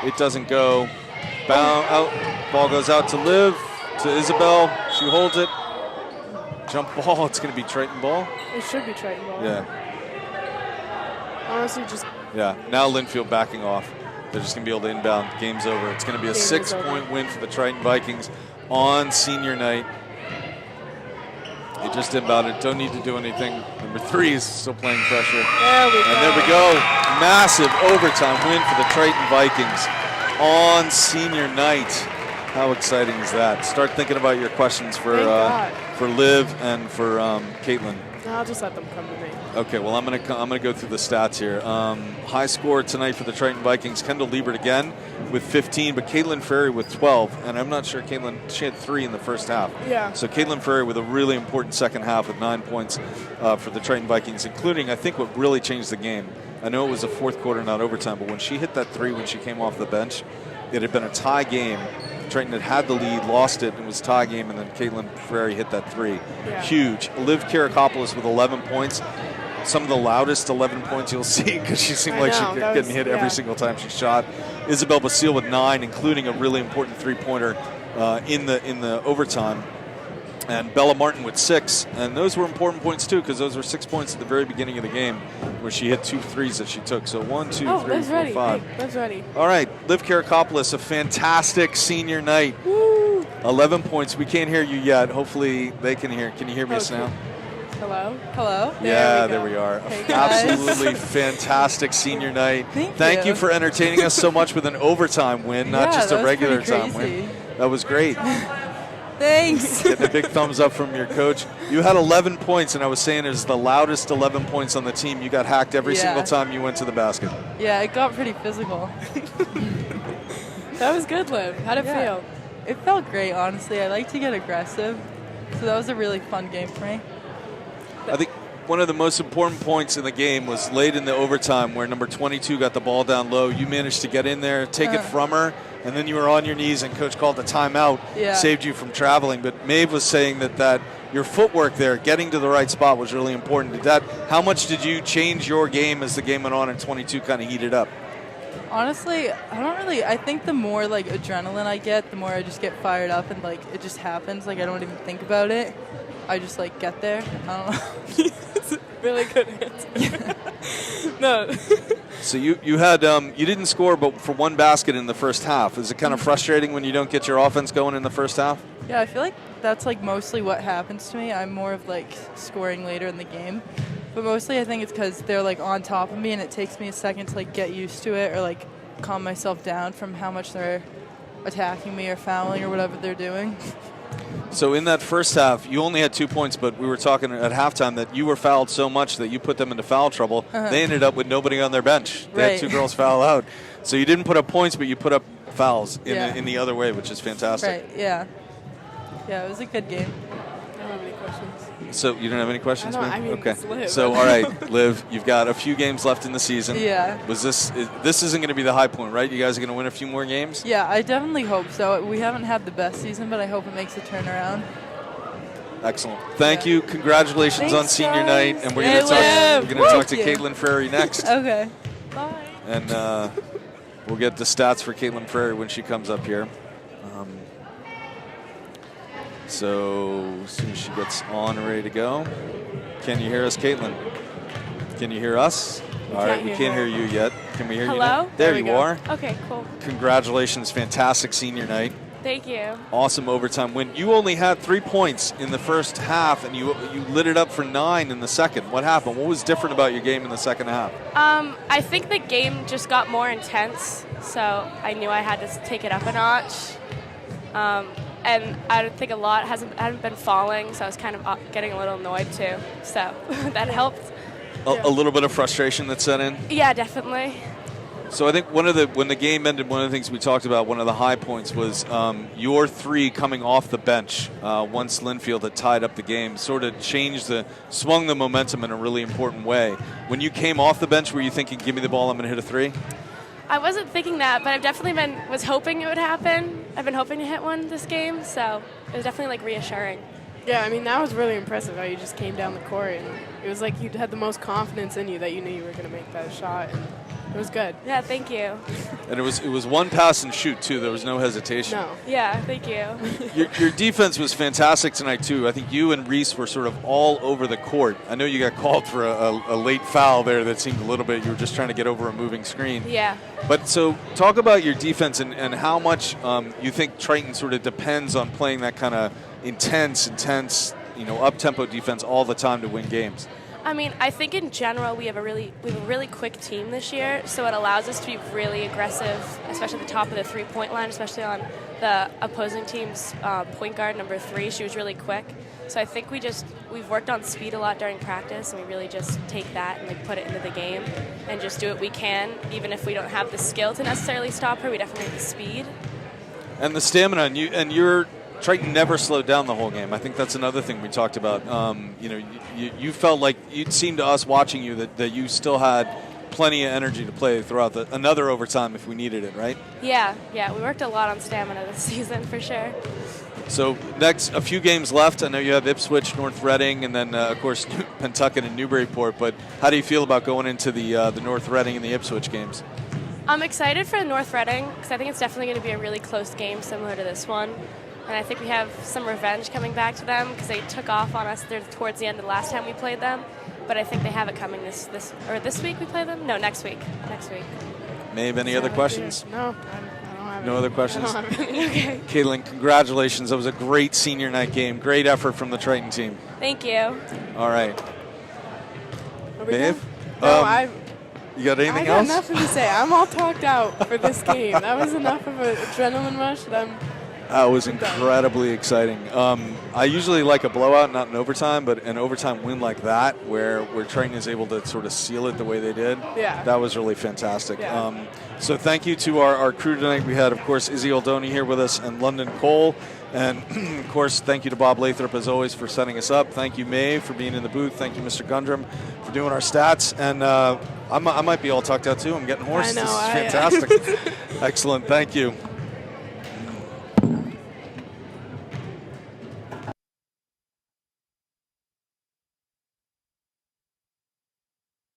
It doesn't go. Out. Ball goes out to Liv. To Isabel. She holds it. Jump ball. It's going to be Triton ball. It should be Triton ball. Yeah. Honestly, just. Yeah. Now Lynnfield backing off. They're just going to be able to inbound. Game's over. It's going to be a 6-point win for the Triton Vikings on senior night. They just inbounded. Don't need to do anything. Number 3 is still playing pressure. There we go. And there we go. Massive overtime win for the Triton Vikings on senior night. How exciting is that? Start thinking about your questions for Liv and for Caitlin. I'll just let them come to me. Okay, well I'm gonna go through the stats here. High score tonight for the Triton Vikings. Kendall Liebert again with 15, but Caitlin Ferry with 12. And I'm not sure Caitlin, she had 3 in the first half. Yeah. So Caitlin Ferry with a really important second half with 9 points for the Triton Vikings, including I think what really changed the game. I know it was a fourth quarter, not overtime, but when she hit that 3 when she came off the bench, it had been a tie game. Triton had the lead, lost it, and it was a tie game, and then Caitlin Ferry hit that 3. Yeah. Huge. Liv Karakopoulos with 11 points. Some of the loudest 11 points you'll see because she seemed like she was getting hit every single time she shot. Isabel Basile with 9, including a really important 3-pointer in the overtime. And Bella Martin with 6. And those were important points, too, because those were 6 points at the very beginning of the game where she hit 2 threes that she took. So 1, 2, 3, 4, 5. Hey, that's ready. All right. Liv Karakopoulos, a fantastic senior night. Woo. 11 points. We can't hear you yet. Hopefully they can hear. Can you hear me now? Hello? Hello? There we are. Hey, absolutely fantastic senior night. Thank you for entertaining us so much with an overtime win, not just a regular time win. That was great. Thanks. Getting a big thumbs up from your coach. You had 11 points, and I was saying it was the loudest 11 points on the team. You got hacked every single time you went to the basket. Yeah, it got pretty physical. That was good, Liv. How'd it feel? It felt great, honestly. I like to get aggressive, so that was a really fun game for me. I think one of the most important points in the game was late in the overtime where number 22 got the ball down low. You managed to get in there, take it from her, and then you were on your knees and coach called the timeout, saved you from traveling. But Maeve was saying that your footwork there, getting to the right spot was really important. How much did you change your game as the game went on and 22 kind of heated up? Honestly, I think the more like adrenaline I get, the more I just get fired up and like it just happens. Like I don't even think about it. I just like get there. I don't know. It's a really good answer. No. So you had you didn't score, but for one basket in the first half. Is it kind of frustrating when you don't get your offense going in the first half? Yeah, I feel like that's like mostly what happens to me. I'm more of like scoring later in the game, but mostly I think it's because they're like on top of me, and it takes me a second to like get used to it or like calm myself down from how much they're attacking me or fouling or whatever they're doing. So in that first half, you only had 2 points, but we were talking at halftime that you were fouled so much that you put them into foul trouble. They ended up with nobody on their bench. They had 2 girls foul out. So you didn't put up points, but you put up fouls in the other way, which is fantastic. Right, yeah. Yeah, it was a good game. I don't have any questions. So you don't have any questions, man? I mean, okay. it's Liv. So all right, Liv, you've got a few games left in the season. Yeah. This isn't going to be the high point, right? You guys are going to win a few more games? Yeah, I definitely hope so. We haven't had the best season, but I hope it makes a turnaround. Excellent. Thank you. Congratulations on senior night, and we're going to talk to Caitlin Ferry next. Okay. Bye. And we'll get the stats for Caitlin Ferry when she comes up here. So as soon as she gets on and ready to go. Can you hear us, Caitlin? Can you hear us? All right, we can't hear you yet. Can we hear you Hello? now? There we you go. are. Okay, cool. Congratulations. Fantastic senior night. Thank you. Awesome overtime win. You only had 3 points in the first half, and you lit it up for 9 in the second. What happened? What was different about your game in the second half? I think the game just got more intense, so I knew I had to take it up a notch. And I think a lot hadn't been falling, so I was kind of getting a little annoyed too. So that helped. A little bit of frustration that set in? Yeah, definitely. So I think when the game ended, one of the things we talked about, one of the high points was your 3 coming off the bench once Lynnfield had tied up the game, sort of swung the momentum in a really important way. When you came off the bench, were you thinking, give me the ball, I'm going to hit a 3? I wasn't thinking that, but I've definitely was hoping it would happen. I've been hoping to hit one this game, so it was definitely like reassuring. Yeah, I mean, that was really impressive how you just came down the court, and it was like you had the most confidence in you that you knew you were going to make that shot, and it was good. Yeah, thank you. And it was one pass and shoot, too. There was no hesitation. No. Yeah, thank you. Your defense was fantastic tonight, too. I think you and Reese were sort of all over the court. I know you got called for a late foul there that seemed a little bit, you were just trying to get over a moving screen. Yeah. But so talk about your defense and how much you think Triton sort of depends on playing that kind of intense, up-tempo defense all the time to win games. I mean, I think in general we have a really quick team this year, so it allows us to be really aggressive, especially at the top of the three-point line, especially on the opposing team's point guard, number 3. She was really quick. So I think we've worked on speed a lot during practice, and we really just take that and put it into the game and just do what we can, even if we don't have the skill to necessarily stop her. We definitely have the speed. And the stamina, and your Triton never slowed down the whole game. I think that's another thing we talked about. You felt like it seemed to us watching you that you still had plenty of energy to play throughout another overtime if we needed it, right? Yeah, we worked a lot on stamina this season for sure. So next, a few games left. I know you have Ipswich, North Reading, and then, of course, Pentucket and Newburyport. But how do you feel about going into the North Reading and the Ipswich games? I'm excited for North Reading because I think it's definitely going to be a really close game similar to this one. And I think we have some revenge coming back to them because they took off on us towards the end of the last time we played them. But I think they have it coming this week we play them? No, next week. Maeve, any other questions? No, I don't have No any. other questions? I don't have any. Okay. Caitlin, congratulations. That was a great senior night game. Great effort from the Triton team. Thank you. All right. Are we Maeve? done? No, You got anything I got else? nothing to say. I'm all talked out for this game. That was enough of an adrenaline rush that That was incredibly exciting. I usually like a blowout, not an overtime, but an overtime win like that, where Triton is able to sort of seal it the way they did. Yeah. That was really fantastic. Yeah. So thank you to our crew tonight. We had, of course, Izzy Oldoni here with us and London Cole. And, of course, thank you to Bob Lathrop, as always, for setting us up. Thank you, Maeve, for being in the booth. Thank you, Mr. Gundrum, for doing our stats. And I might be all tucked out, too. I'm getting hoarse. I know, This is fantastic. Excellent. Thank you.